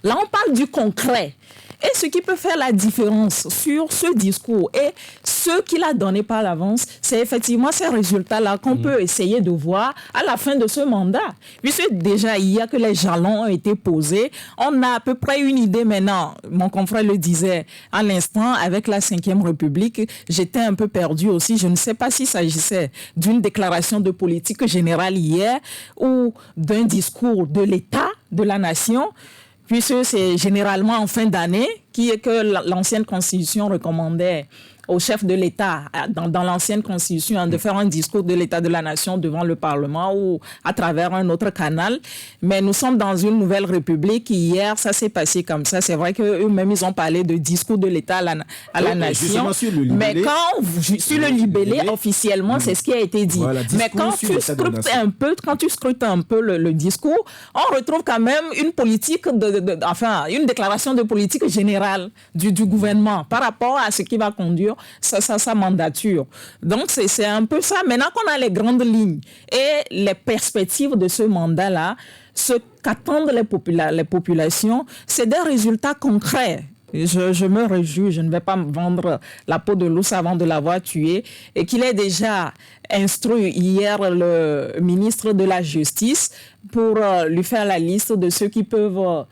[SPEAKER 3] Là, on parle du concret. Et ce qui peut faire la différence sur ce discours et ce qu'il a donné par l'avance, c'est effectivement ces résultats-là qu'on peut essayer de voir à la fin de ce mandat. Puisque déjà, il y a que les jalons ont été posés. On a à peu près une idée maintenant. Mon confrère le disait à l'instant, avec la Ve République, j'étais un peu perdu aussi. Je ne sais pas s'il s'agissait d'une déclaration de politique générale hier ou d'un discours de l'État, de la nation, puisque c'est généralement en fin d'année que l'ancienne Constitution recommandait au chef de l'État, dans l'ancienne Constitution, de faire un discours de l'État de la Nation devant le Parlement ou à travers un autre canal. Mais nous sommes dans une nouvelle République. Hier, ça s'est passé comme ça. C'est vrai qu'eux-mêmes, ils ont parlé de discours de l'État à la Nation. Mais sur le libellé, officiellement, c'est ce qui a été dit. Voilà, mais quand tu scrutes un peu le discours, on retrouve quand même une politique, une déclaration de politique générale du gouvernement par rapport à ce qui va conduire sa mandature. Donc, c'est un peu ça. Maintenant qu'on a les grandes lignes et les perspectives de ce mandat-là, ce qu'attendent les populations, c'est des résultats concrets. Je me réjouis, je ne vais pas me vendre la peau de l'ours avant de l'avoir tué, et qu'il ait déjà instruit hier le ministre de la Justice pour lui faire la liste de ceux qui peuvent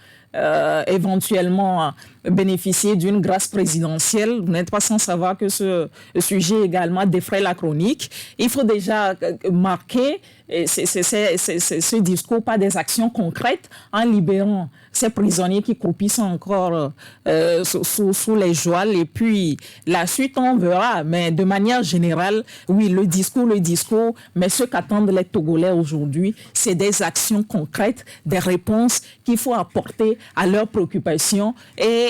[SPEAKER 3] éventuellement bénéficier d'une grâce présidentielle. Vous n'êtes pas sans savoir que ce sujet également défraie la chronique. Il faut déjà marquer ce discours par des actions concrètes en libérant ces prisonniers qui croupissent encore sous les jouals. Et puis, la suite, on verra. Mais de manière générale, oui, le discours, mais ce qu'attendent les Togolais aujourd'hui, c'est des actions concrètes, des réponses qu'il faut apporter à leurs préoccupations et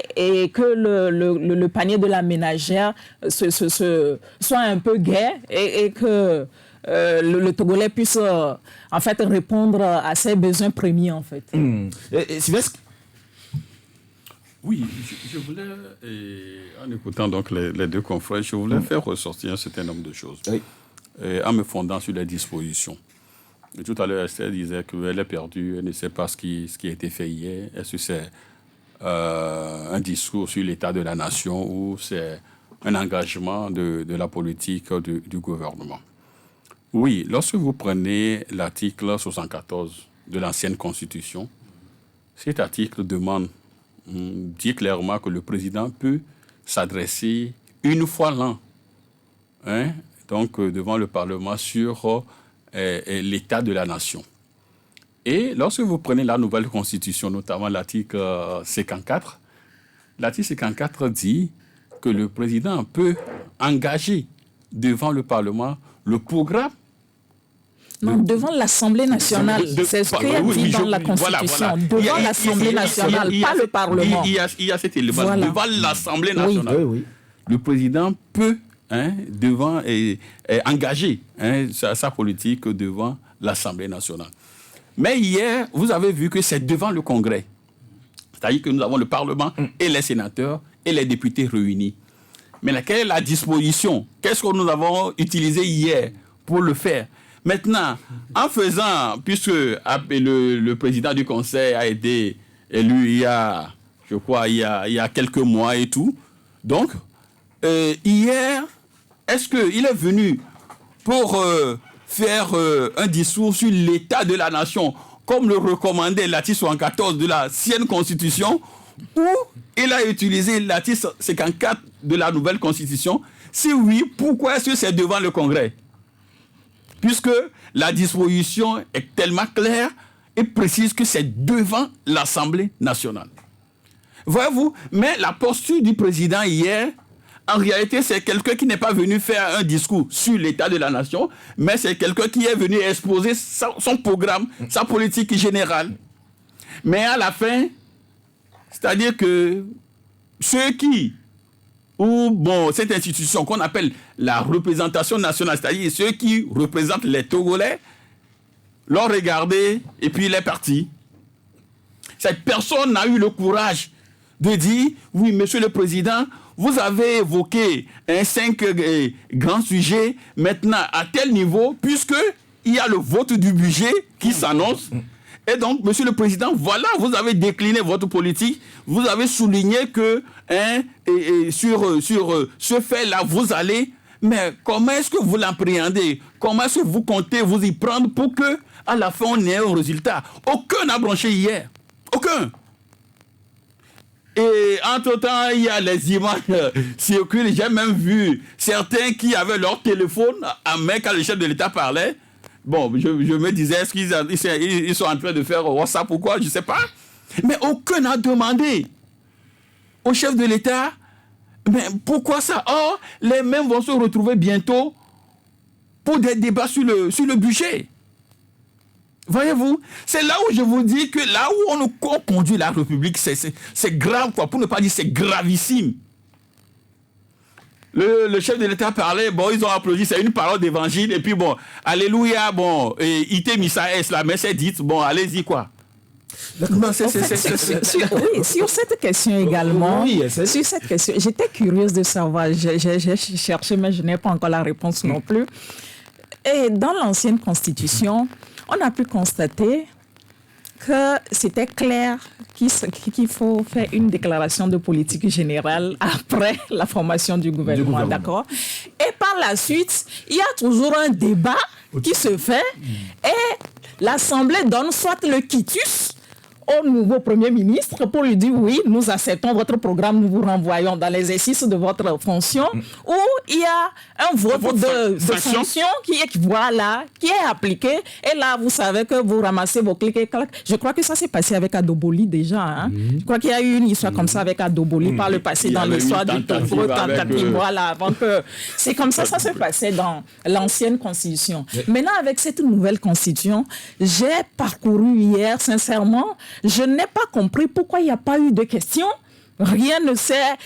[SPEAKER 3] que le panier de la ménagère soit un peu gai et que le Togolais puisse en fait répondre à ses besoins premiers en fait.
[SPEAKER 1] Sylvestre?
[SPEAKER 2] Oui, je voulais, en écoutant donc les deux confrères, je voulais faire ressortir un certain nombre de choses, en me fondant sur les dispositions. Et tout à l'heure, Esther disait qu'elle est perdue, elle ne sait pas ce qui a été fait hier. Est-ce que c'est un discours sur l'état de la nation ou c'est un engagement de la politique du gouvernement? Oui, lorsque vous prenez l'article 74 de l'ancienne Constitution, cet article dit clairement que le président peut s'adresser une fois l'an, donc devant le Parlement sur l'état de la nation. Et lorsque vous prenez la nouvelle Constitution, notamment l'article 54, l'article 54 dit que le président peut engager devant le Parlement le programme.
[SPEAKER 3] Non, devant l'Assemblée nationale. C'est ce qui est dit dans la Constitution. Devant l'Assemblée nationale, pas le Parlement.
[SPEAKER 2] Il y a cet élément. Voilà. Devant l'Assemblée nationale.
[SPEAKER 1] Oui.
[SPEAKER 2] Le président peut devant et engager sa politique devant l'Assemblée nationale. Mais hier, vous avez vu que c'est devant le Congrès. C'est-à-dire que nous avons le Parlement et les sénateurs et les députés réunis. Mais quelle est la disposition? Qu'est-ce que nous avons utilisé hier pour le faire? Maintenant, en faisant, puisque le président du Conseil a été élu il y a quelques mois et tout, donc, hier, est-ce qu'il est venu pour faire un discours sur l'état de la nation, comme le recommandait l'article 74 de la ancienne Constitution, ou il a utilisé l'article 54 de la nouvelle Constitution? Si oui, pourquoi est-ce que c'est devant le Congrès? Puisque la disposition est tellement claire et précise que c'est devant l'Assemblée nationale. Voyez-vous, mais la posture du président hier, en réalité, c'est quelqu'un qui n'est pas venu faire un discours sur l'état de la nation, mais c'est quelqu'un qui est venu exposer son programme, sa politique générale. Mais à la fin, c'est-à-dire que ceux qui, cette institution qu'on appelle la représentation nationale, c'est-à-dire ceux qui représentent les Togolais, l'ont regardé et puis il est parti. Cette personne n'a eu le courage de dire, oui, monsieur le président, vous avez évoqué 5 grands sujets, maintenant à tel niveau, puisqu'il y a le vote du budget qui s'annonce. Et donc, monsieur le président, voilà, vous avez décliné votre politique, vous avez souligné que sur ce fait-là, vous allez, mais comment est-ce que vous l'appréhendez? Comment est-ce que vous comptez vous y prendre pour que, à la fin, on ait un résultat? Aucun n'a branché hier. Aucun. Et entre-temps, il y a les images circulent. J'ai même vu certains qui avaient leur téléphone à main quand le chef de l'État parlait. Bon, je me disais, est-ce qu'ils sont en train de faire WhatsApp ou quoi? Je ne sais pas. Mais aucun n'a demandé au chef de l'État, mais pourquoi ça? Or, les mêmes vont se retrouver bientôt pour des débats sur le budget. Voyez-vous, c'est là où je vous dis que là où on conduit la République, c'est grave, quoi, pour ne pas dire c'est gravissime. Le chef de l'État parlait, ils ont applaudi, c'est une parole d'évangile, et puis alléluia, ite missa es, la messe est dite, allez-y, quoi.
[SPEAKER 3] Sur cette question également, sur cette question, j'étais curieuse de savoir, j'ai cherché, mais je n'ai pas encore la réponse non plus. Et dans l'ancienne Constitution, on a pu constater que c'était clair qu'il faut faire une déclaration de politique générale après la formation du gouvernement, d'accord? Et par la suite, il y a toujours un débat qui se fait et l'Assemblée donne soit le quitus au nouveau Premier ministre pour lui dire oui, nous acceptons votre programme, nous vous renvoyons dans l'exercice de votre fonction, ou il y a un vote de sanction qui est appliqué, et là vous savez que vous ramassez vos clics et clacs. Je crois que ça s'est passé avec Adoboli déjà. Hein? Je crois qu'il y a eu une histoire comme ça avec Adoboli par le passé dans l'histoire du Togo, avant que... C'est comme ça se passait dans l'ancienne Constitution. Maintenant, avec cette nouvelle Constitution, j'ai parcouru hier, sincèrement, je n'ai pas compris pourquoi il n'y a pas eu de questions. Rien ne sait.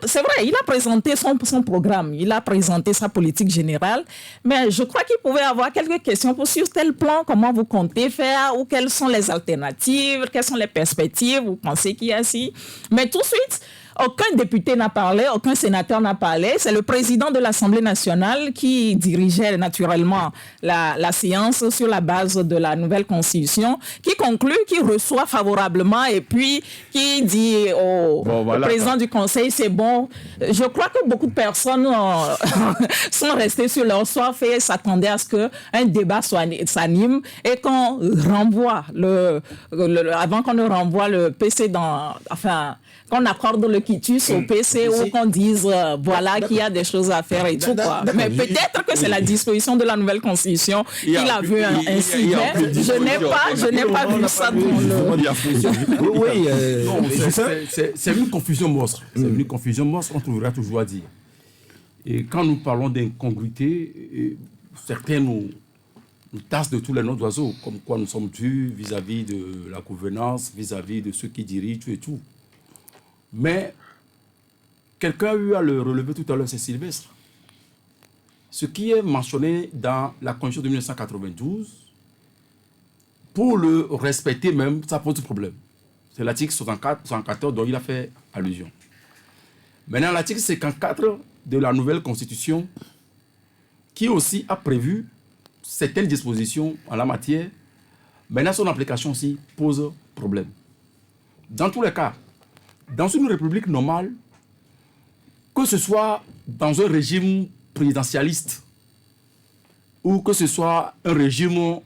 [SPEAKER 3] C'est vrai, il a présenté son programme, il a présenté sa politique générale, mais je crois qu'il pouvait avoir quelques questions pour sur tel plan, comment vous comptez faire, ou quelles sont les alternatives, quelles sont les perspectives, vous pensez qu'il y a si. Mais tout de suite, aucun député n'a parlé, aucun sénateur n'a parlé. C'est le président de l'Assemblée nationale qui dirigeait naturellement la séance sur la base de la nouvelle Constitution, qui conclut, qui reçoit favorablement et puis qui dit au président du Conseil, c'est bon. Je crois que beaucoup de personnes sont restées sur leur soif et s'attendaient à ce qu'un débat s'anime et qu'on renvoie avant qu'on ne renvoie le PC qu'on accorde le quitus au PC ou qu'on dise qu'il y a des choses à faire et tout quoi. Mais peut-être que c'est la disposition de la nouvelle Constitution qu'il a vu ainsi. Mais je n'ai pas vu ça dans le...
[SPEAKER 5] C'est une confusion monstre. C'est une confusion monstre, on trouvera toujours à dire. Et quand nous parlons d'incongruité, certains nous tassent de tous les noms d'oiseaux, comme quoi nous sommes dus vis-à-vis de la gouvernance, vis-à-vis de ceux qui dirigent et tout. Mais quelqu'un a eu à le relever tout à l'heure, c'est Sylvestre. ce qui est mentionné dans la Constitution de 1992, pour le respecter même, ça pose problème. C'est l'article 74 dont il a fait allusion. Maintenant, l'article 54 de la nouvelle Constitution, qui aussi a prévu certaines dispositions en la matière, maintenant son application aussi pose problème. Dans tous les cas, dans une république normale, que ce soit dans un régime présidentialiste ou que ce soit un régime,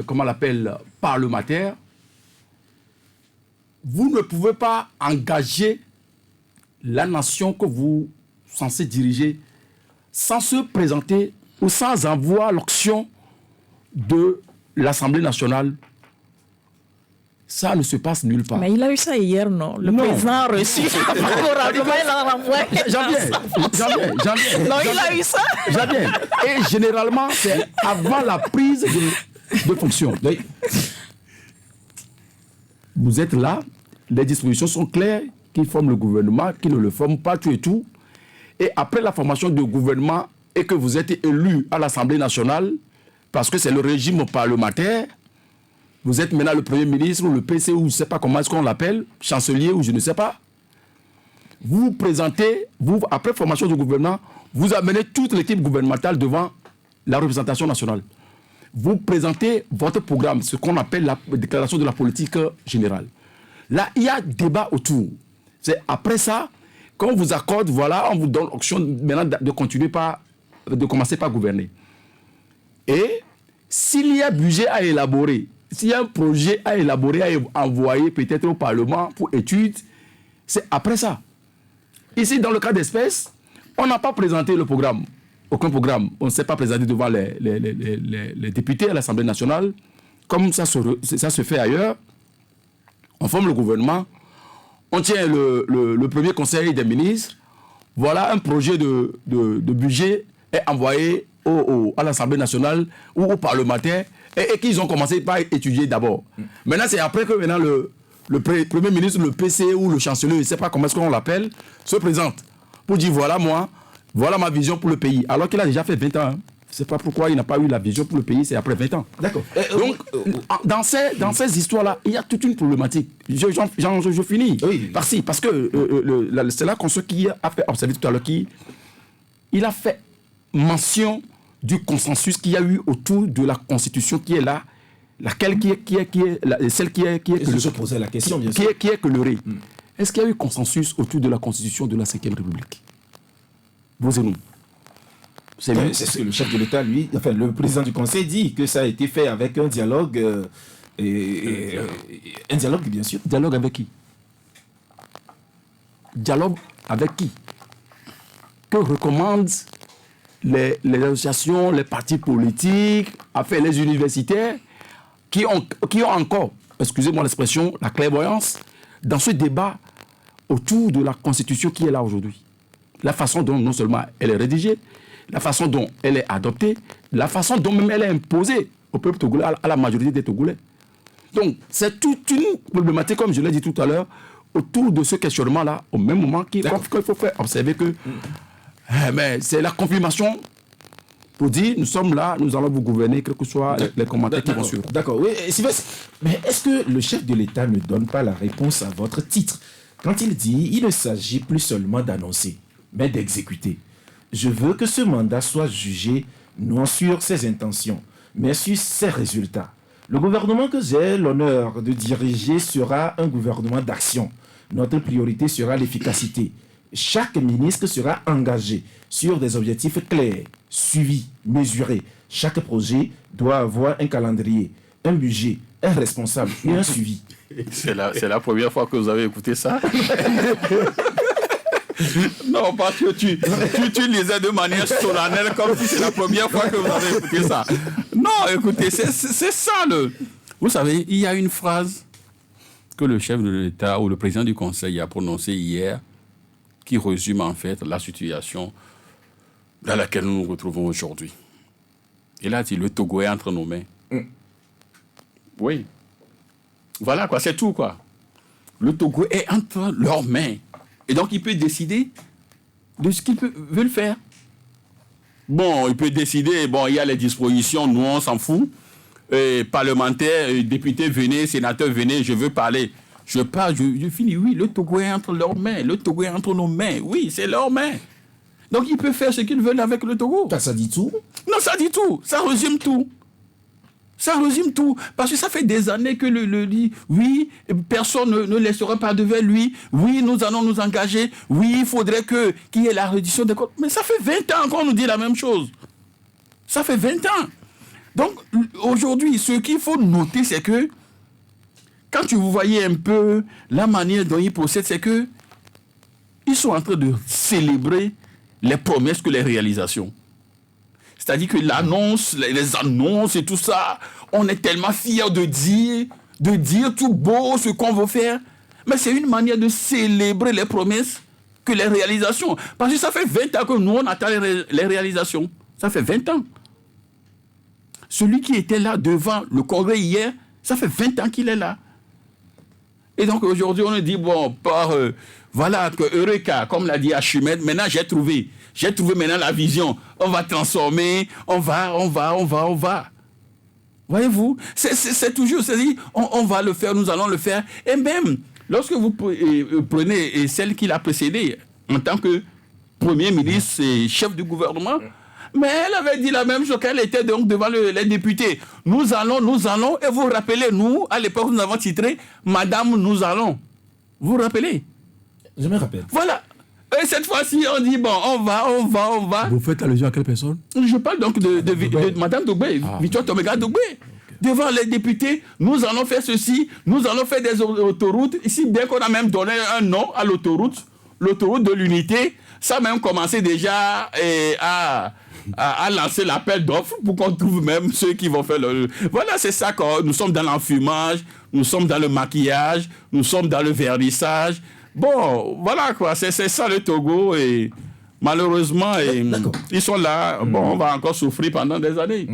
[SPEAKER 5] comment on l'appelle, parlementaire, vous ne pouvez pas engager la nation que vous censez diriger sans se présenter ou sans avoir l'option de l'Assemblée nationale. Ça ne se passe nulle part.
[SPEAKER 3] Mais il a eu ça hier, non? Le président a reçu favorablement, il a renvoyé.
[SPEAKER 5] J'en viens.
[SPEAKER 3] Non, il a eu ça.
[SPEAKER 5] J'en viens. Et généralement, c'est avant la prise de fonction. Vous êtes là, les dispositions sont claires, qui forment le gouvernement, qui ne le forment pas, tout et tout. Et après la formation du gouvernement et que vous êtes élu à l'Assemblée nationale, parce que c'est le régime parlementaire, vous êtes maintenant le Premier ministre ou le PC ou je ne sais pas comment est-ce qu'on l'appelle, chancelier ou je ne sais pas. Vous vous présentez, vous, après formation du gouvernement, vous amenez toute l'équipe gouvernementale devant la représentation nationale. Vous présentez votre programme, ce qu'on appelle la déclaration de la politique générale. Là, il y a débat autour. C'est après ça, quand on vous accorde, voilà, on vous donne l'option maintenant de commencer par gouverner. Et s'il y a budget à élaborer, s'il y a un projet à élaborer, à envoyer peut-être au Parlement pour étude, c'est après ça. Ici, dans le cas d'espèce, on n'a pas présenté le programme, aucun programme. On ne s'est pas présenté devant les députés à l'Assemblée nationale, comme ça se fait ailleurs. On forme le gouvernement, on tient le premier conseil des ministres, voilà un projet de budget est envoyé à l'Assemblée nationale ou aux parlementaires et qu'ils ont commencé par étudier d'abord. Maintenant, c'est après que maintenant le Premier ministre, le PC ou le chancelier, je ne sais pas comment est-ce qu'on l'appelle, se présente pour dire voilà moi, voilà ma vision pour le pays. Alors qu'il a déjà fait 20 ans. Hein. Je ne sais pas pourquoi il n'a pas eu la vision pour le pays, c'est après 20 ans.
[SPEAKER 1] D'accord.
[SPEAKER 5] Donc, dans ces histoires-là, il y a toute une problématique. Je finis par-ci, parce que c'est là qu'on qui a fait observer tout à l'heure, il a fait mention du consensus qu'il y a eu autour de la Constitution qui est là, laquelle celle qui est
[SPEAKER 1] je posais la question, bien sûr.
[SPEAKER 5] Qui est colorée. Est-ce qu'il y a eu consensus autour de la Constitution de la Ve République? Posez-nous.
[SPEAKER 1] C'est ce que le chef de l'État, lui, enfin le président du Conseil dit, que ça a été fait avec un dialogue, un dialogue bien sûr.
[SPEAKER 5] Dialogue avec qui? Dialogue avec qui? Que recommandent les associations, les partis politiques, enfin les universitaires, qui ont encore, excusez-moi l'expression, la clairvoyance, dans ce débat autour de la Constitution qui est là aujourd'hui. La façon dont non seulement elle est rédigée, la façon dont elle est adoptée, la façon dont même elle est imposée au peuple togolais, à la majorité des Togolais. Donc, c'est toute une problématique, comme je l'ai dit tout à l'heure, autour de ce questionnement-là, au même moment qu'il faut faire observer que mais c'est la confirmation pour dire, nous sommes là, nous allons vous gouverner, quels que soient les commentaires qui vont suivre.
[SPEAKER 1] D'accord, oui, mais est-ce que le chef de l'État ne donne pas la réponse à votre titre quand il dit, il ne s'agit plus seulement d'annoncer, mais d'exécuter? Je veux que ce mandat soit jugé non sur ses intentions, mais sur ses résultats. Le gouvernement que j'ai l'honneur de diriger sera un gouvernement d'action. Notre priorité sera l'efficacité. Chaque ministre sera engagé sur des objectifs clairs, suivis, mesurés. Chaque projet doit avoir un calendrier, un budget, un responsable et un suivi.
[SPEAKER 2] C'est la première fois que vous avez écouté ça? Non, parce que tu lisais de manière solennelle comme si c'est la première fois que vous avez écouté ça. Non, écoutez, c'est ça le... Vous savez, il y a une phrase que le chef de l'État ou le président du Conseil a prononcée hier qui résume en fait la situation dans laquelle nous nous retrouvons aujourd'hui. Il a dit, le Togo est entre nos mains. Oui. Voilà quoi, c'est tout quoi. Le Togo est entre leurs mains. Et donc, il peut décider de ce qu'il veut faire. Bon, il peut décider, bon, il y a les dispositions, nous, on s'en fout. Parlementaires, députés, venez, sénateurs, venez, je veux parler. Je parle, je finis, oui, le Togo est entre leurs mains, le Togo est entre nos mains, oui, c'est leurs mains. Donc, ils peuvent faire ce qu'ils veulent avec le Togo.
[SPEAKER 1] Ça dit tout?
[SPEAKER 2] Non, ça dit tout, ça résume tout. Ça résume tout. Parce que ça fait des années que le dit, oui, personne ne laissera pas devant lui. Oui, nous allons nous engager. Oui, il faudrait qu'il y ait la réduction des comptes. Mais ça fait 20 ans qu'on nous dit la même chose. Ça fait 20 ans. Donc, aujourd'hui, ce qu'il faut noter, c'est que quand vous voyez un peu la manière dont ils procèdent, c'est que ils sont en train de célébrer les promesses que les réalisations. C'est-à-dire que l'annonce, les annonces et tout ça, on est tellement fiers de dire tout beau ce qu'on veut faire. Mais c'est une manière de célébrer les promesses que les réalisations. Parce que ça fait 20 ans que nous, on attend les réalisations. Ça fait 20 ans. Celui qui était là devant le Congrès hier, ça fait 20 ans qu'il est là. Et donc aujourd'hui, on nous dit, bon, voilà, que Eureka, comme l'a dit Archimède, maintenant j'ai trouvé maintenant la vision. On va transformer, on va. Voyez-vous, c'est toujours, c'est-à-dire, on va le faire, nous allons le faire. Et même, lorsque vous prenez celle qui l'a précédée, en tant que Premier ministre et chef du gouvernement, mais elle avait dit la même chose qu'elle était donc devant les députés. Nous allons, et vous vous rappelez, nous, à l'époque, nous avons titré « Madame, nous allons ». Vous vous rappelez?
[SPEAKER 1] Je me rappelle.
[SPEAKER 2] Voilà. Et cette fois-ci, on dit, bon, on va.
[SPEAKER 5] Vous faites allusion à quelle personne?
[SPEAKER 2] Je parle donc de Madame Dogbé, Victoire Tomega Dogbé. Devant les députés, nous allons faire ceci, nous allons faire des autoroutes. Ici, bien qu'on a même donné un nom à l'autoroute de l'unité, ça a même commencé déjà à lancer l'appel d'offres pour qu'on trouve même ceux qui vont faire le... Voilà, c'est ça, nous sommes dans l'enfumage, nous sommes dans le maquillage, nous sommes dans le vernissage. Bon, voilà quoi, c'est ça le Togo et malheureusement, ils sont là. Bon, on va encore souffrir pendant des années.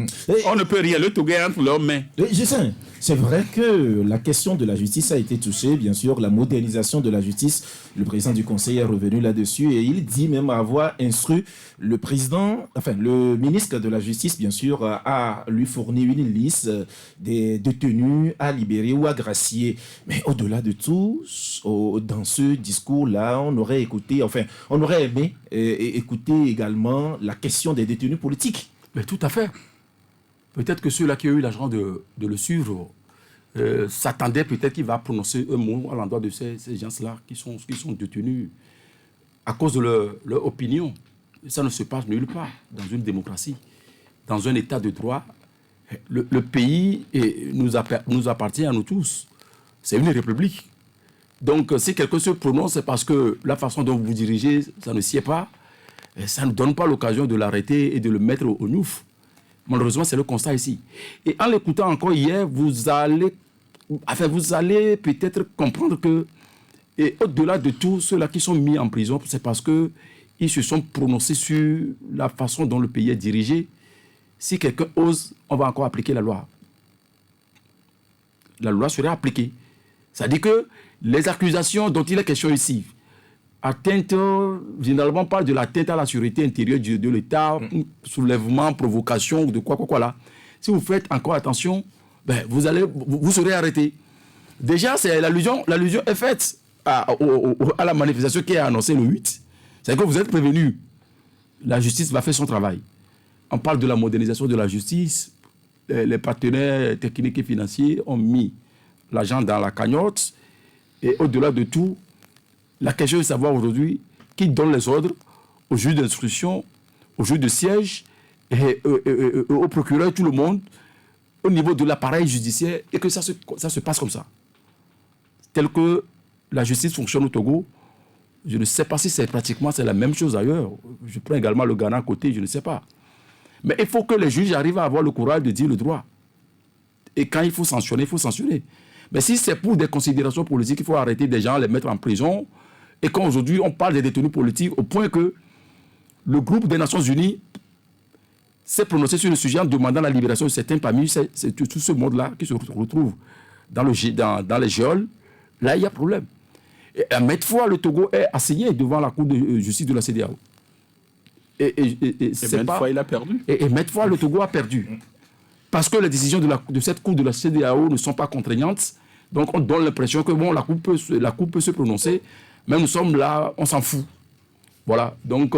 [SPEAKER 2] On ne peut rien, le Togo est entre leurs mains.
[SPEAKER 1] Je sais, c'est vrai que la question de la justice a été touchée, bien sûr, la modernisation de la justice. Le président du Conseil est revenu là-dessus et il dit même avoir instruit le ministre de la Justice, bien sûr, à lui fournir une liste des détenus à libérer ou à gracier. Mais au-delà de tout, dans ce discours-là, on aurait aimé écouter également la question des détenus politiques.
[SPEAKER 5] Mais tout à fait. Peut-être que ceux-là qui ont eu l'argent de le suivre s'attendaient peut-être qu'il va prononcer un mot à l'endroit de ces gens-là qui sont détenus à cause de leur opinion. Ça ne se passe nulle part dans une démocratie, dans un état de droit. Le pays nous appartient à nous tous. C'est une république. Donc, si quelqu'un se prononce, c'est parce que la façon dont vous dirigez, ça ne sied pas. Et ça ne donne pas l'occasion de l'arrêter et de le mettre au nouf. Malheureusement, c'est le constat ici. Et en l'écoutant encore hier, vous allez peut-être comprendre que, et au-delà de tout, ceux-là qui sont mis en prison, c'est parce qu'ils se sont prononcés sur la façon dont le pays est dirigé. Si quelqu'un ose, on va encore appliquer la loi. La loi serait appliquée. C'est-à-dire que les accusations dont il est question ici, généralement on parle de l'atteinte à la sécurité intérieure de l'État, soulèvement, provocation, ou de quoi là. Si vous faites encore attention, vous serez arrêté. Déjà, l'allusion est faite à la manifestation qui est annoncée le 8. C'est que vous êtes prévenus. La justice va faire son travail. On parle de la modernisation de la justice. Les partenaires techniques et financiers ont mis l'argent dans la cagnotte. Et au-delà de tout, la question est de savoir aujourd'hui qui donne les ordres aux juges d'instruction, aux juges de siège, et au procureur, tout le monde, au niveau de l'appareil judiciaire, et que ça se passe comme ça. Tel que la justice fonctionne au Togo, je ne sais pas si c'est la même chose ailleurs. Je prends également le Ghana à côté, je ne sais pas. Mais il faut que les juges arrivent à avoir le courage de dire le droit. Et quand il faut sanctionner, il faut sanctionner. Mais si c'est pour des considérations politiques, il faut arrêter des gens, les mettre en prison. Et qu'aujourd'hui, on parle des détenus politiques au point que le groupe des Nations Unies s'est prononcé sur le sujet en demandant la libération de certains parmi tout ce monde-là qui se retrouve dans les geôles. Là, il y a problème. Et à maintes fois, le Togo est assigné devant la Cour de justice de la CEDEAO. Et c'est
[SPEAKER 2] maintes
[SPEAKER 5] pas...
[SPEAKER 2] fois, il a perdu.
[SPEAKER 5] Et maintes fois, le Togo a perdu. Parce que les décisions de cette Cour de la CEDEAO ne sont pas contraignantes. Donc, on donne l'impression que bon, la Cour peut se prononcer, mais nous sommes là, on s'en fout. Voilà. Donc,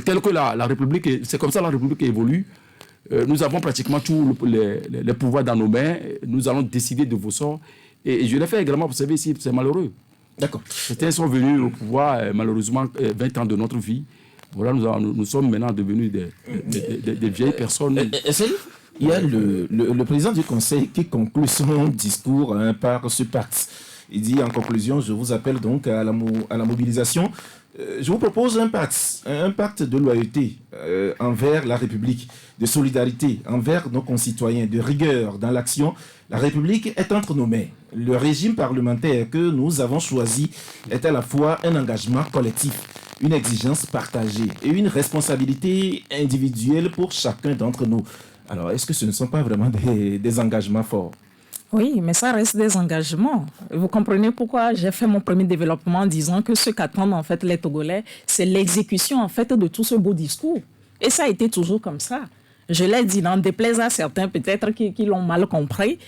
[SPEAKER 5] tel que la République, c'est comme ça la République évolue. Nous avons pratiquement tous les pouvoirs dans nos mains. Nous allons décider de vos sorts. Et je l'ai fait également, vous savez, ici, c'est malheureux.
[SPEAKER 1] D'accord.
[SPEAKER 5] Certains sont venus au pouvoir, malheureusement, 20 ans de notre vie. Voilà, nous sommes maintenant devenus des vieilles personnes.
[SPEAKER 1] Il y a le président du Conseil qui conclut son discours par ce pacte. Il dit en conclusion, je vous appelle donc à la mobilisation. Je vous propose un pacte de loyauté envers la République, de solidarité envers nos concitoyens, de rigueur dans l'action. La République est entre nos mains. Le régime parlementaire que nous avons choisi est à la fois un engagement collectif, une exigence partagée et une responsabilité individuelle pour chacun d'entre nous. Alors, est-ce que ce ne sont pas vraiment des engagements forts?
[SPEAKER 3] Oui, mais ça reste des engagements. Vous comprenez pourquoi j'ai fait mon premier développement en disant que ce qu'attendent en fait les Togolais, c'est l'exécution en fait de tout ce beau discours. Et ça a été toujours comme ça. Je l'ai dit, n'en déplaise à certains peut-être qui l'ont mal compris.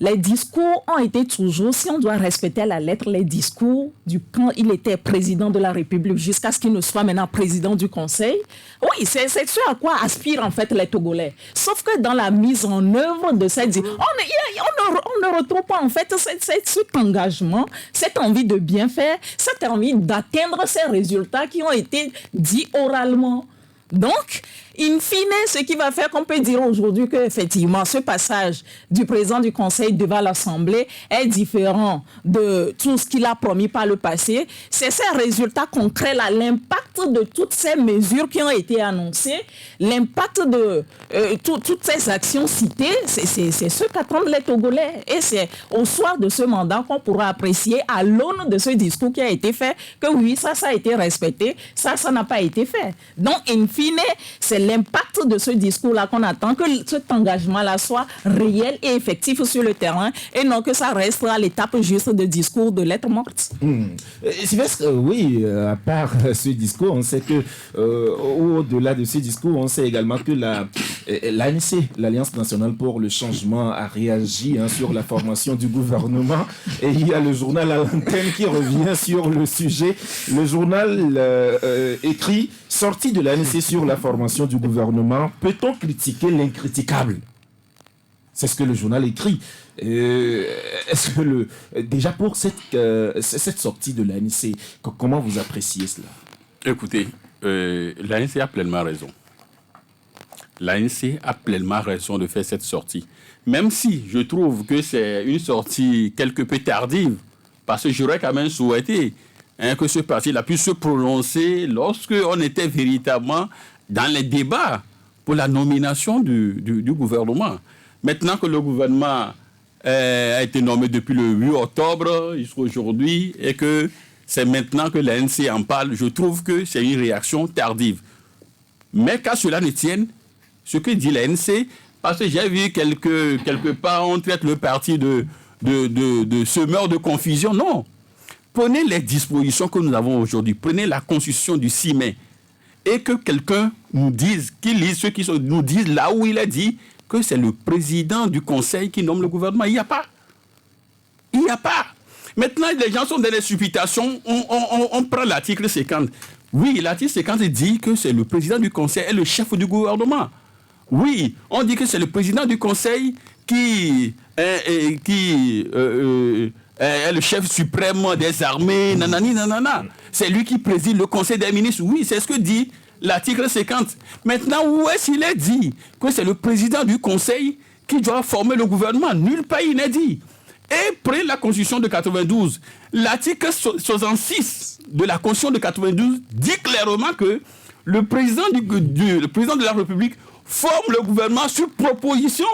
[SPEAKER 3] Les discours ont été toujours, si on doit respecter à la lettre les discours quand il était président de la République jusqu'à ce qu'il ne soit maintenant président du Conseil. Oui, c'est ce à quoi aspirent en fait les Togolais. Sauf que dans la mise en œuvre de cette... On ne retrouve pas en fait cet engagement, cette envie de bien faire, cette envie d'atteindre ces résultats qui ont été dits oralement. Donc, in fine, ce qui va faire qu'on peut dire aujourd'hui qu'effectivement, ce passage du président du Conseil devant l'Assemblée est différent de tout ce qu'il a promis par le passé, c'est ces résultats concrets-là, l'impact de toutes ces mesures qui ont été annoncées, l'impact de toutes ces actions citées, c'est ce qu'attendent les Togolais. Et c'est au soir de ce mandat qu'on pourra apprécier à l'aune de ce discours qui a été fait que oui, ça a été respecté, ça n'a pas été fait. Donc, in fine, c'est l'impact de ce discours-là qu'on attend, que cet engagement-là soit réel et effectif sur le terrain et non que ça reste à l'étape juste de discours de lettres mortes.
[SPEAKER 1] Sylvestre, oui, à part ce discours, on sait que au-delà de ce discours, on sait également que l'ANC, l'Alliance nationale pour le changement, a réagi sur la formation du gouvernement et il y a le journal à l'antenne qui revient sur le sujet. Le journal écrit « Sortie de l'ANC sur la formation du gouvernement, peut-on critiquer l'incriticable ?» C'est ce que le journal écrit. Est-ce que déjà pour cette sortie de l'ANC, comment vous appréciez cela?
[SPEAKER 2] Écoutez, l'ANC a pleinement raison. L'ANC a pleinement raison de faire cette sortie. Même si je trouve que c'est une sortie quelque peu tardive, parce que j'aurais quand même souhaité que ce parti-là puisse se prononcer lorsqu'on était véritablement dans les débats pour la nomination du gouvernement. Maintenant que le gouvernement a été nommé depuis le 8 octobre jusqu'aujourd'hui et que c'est maintenant que l'ANC en parle, je trouve que c'est une réaction tardive. Mais qu'à cela ne tienne, ce que dit l'ANC, parce que j'ai vu quelque part, on traite le parti de semeur de confusion. Non. Prenez les dispositions que nous avons aujourd'hui. Prenez la constitution du 6 mai. Et que quelqu'un nous dise, nous disent là où il a dit que c'est le président du Conseil qui nomme le gouvernement. Il n'y a pas. Il n'y a pas. Maintenant, les gens sont dans les supputations. On prend l'article 50. Oui, l'article 50 dit que c'est le président du Conseil et le chef du gouvernement. Oui, on dit que c'est le président du Conseil qui est le chef suprême des armées, nanani, nanana. C'est lui qui préside le Conseil des ministres. Oui, c'est ce que dit l'article 50. Maintenant, où est-ce qu'il est dit que c'est le président du Conseil qui doit former le gouvernement? Nulle part il n'est dit. Et prenez la Constitution de 92. L'article 66 de la Constitution de 92 dit clairement que le président de la République forme le gouvernement sur proposition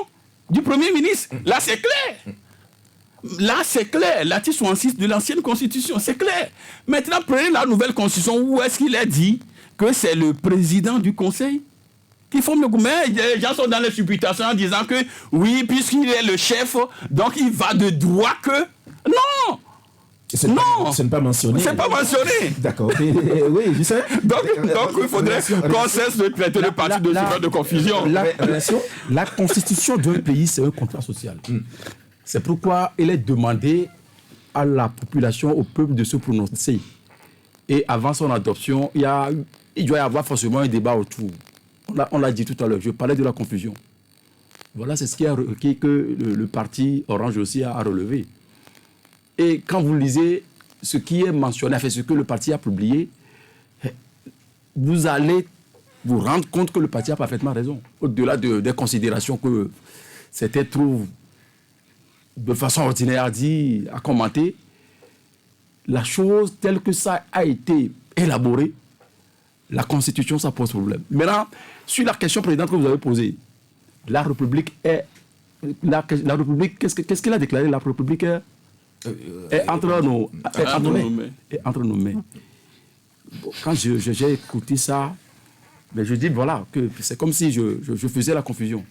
[SPEAKER 2] du Premier ministre. Là, c'est clair. Là, c'est clair. L'article 66 de l'ancienne Constitution, c'est clair. Maintenant, prenez la nouvelle Constitution. Où est-ce qu'il est dit que c'est le président du Conseil qui forme le gouvernement? Les gens sont dans les supputations en disant que oui, puisqu'il est le chef, donc il va de droit que... Non! Non,
[SPEAKER 1] ce n'est pas mentionné.
[SPEAKER 2] C'est pas mentionné.
[SPEAKER 1] D'accord. Oui, je sais.
[SPEAKER 2] Donc il faudrait qu'on cesse de traiter le parti de sujet de confusion.
[SPEAKER 5] La constitution d'un pays, c'est un contrat social. C'est pourquoi il est demandé à la population, au peuple de se prononcer. Et avant son adoption, il doit y avoir forcément un débat autour. On l'a dit tout à l'heure, je parlais de la confusion. Voilà, c'est ce que le parti Orange aussi a relevé. Et quand vous lisez ce qui est mentionné, ce que le parti a publié, vous allez vous rendre compte que le parti a parfaitement raison. Au-delà des considérations que certains trouvent de façon ordinaire à commenter, la chose telle que ça a été élaboré, la Constitution, ça pose problème. Maintenant, sur la question précédente que vous avez posée, la République est... La République, qu'est-ce qu'elle a déclaré? La République est entre nos mains. Bon, quand j'ai écouté ça, mais je dis voilà, que c'est comme si je faisais la confusion.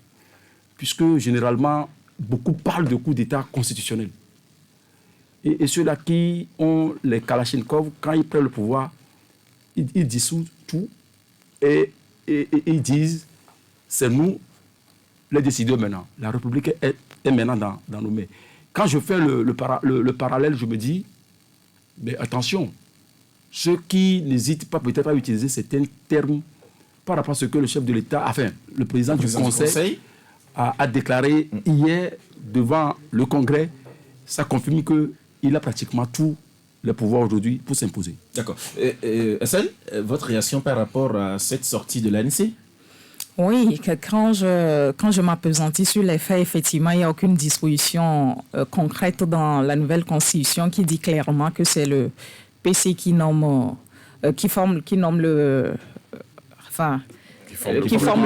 [SPEAKER 5] Puisque généralement, beaucoup parlent de coup d'État constitutionnel. Et ceux-là qui ont les Kalachnikov, quand ils prennent le pouvoir, ils dissoutent tout et ils disent c'est nous les décideurs maintenant. La République est maintenant dans nos mains. Quand je fais le parallèle, je me dis, mais attention, ceux qui n'hésitent pas peut-être à utiliser certains termes par rapport à ce que le chef de l'État, enfin, le président du Conseil a déclaré hier devant le Congrès, ça confirme qu'il a pratiquement tous les pouvoirs aujourd'hui pour s'imposer.
[SPEAKER 1] D'accord. Estelle, votre réaction par rapport à cette sortie de l'ANC?
[SPEAKER 3] Oui, quand je m'appesantis sur les faits, effectivement, il n'y a aucune disposition concrète dans la nouvelle constitution qui dit clairement que c'est le PC qui nomme le... qui forme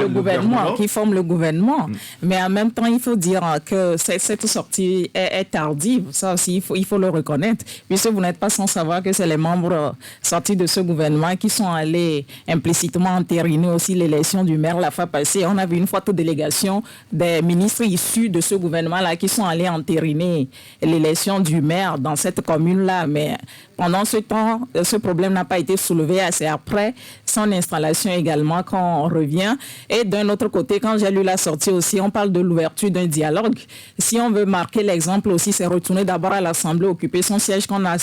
[SPEAKER 3] le gouvernement. Mais en même temps, il faut dire que cette sortie est tardive. Ça aussi, il faut le reconnaître. Puisque vous n'êtes pas sans savoir que c'est les membres sortis de ce gouvernement qui sont allés implicitement entériner aussi l'élection du maire la fois passée. On a vu une forte délégation des ministres issus de ce gouvernement-là qui sont allés entériner l'élection du maire dans cette commune-là. Mais pendant ce temps, ce problème n'a pas été soulevé. C'est après son installation également qu'on revient. Et d'un autre côté, quand j'ai lu la sortie aussi, on parle de l'ouverture d'un dialogue. Si on veut marquer l'exemple aussi, c'est retourner d'abord à l'Assemblée, occuper son siège qu'on a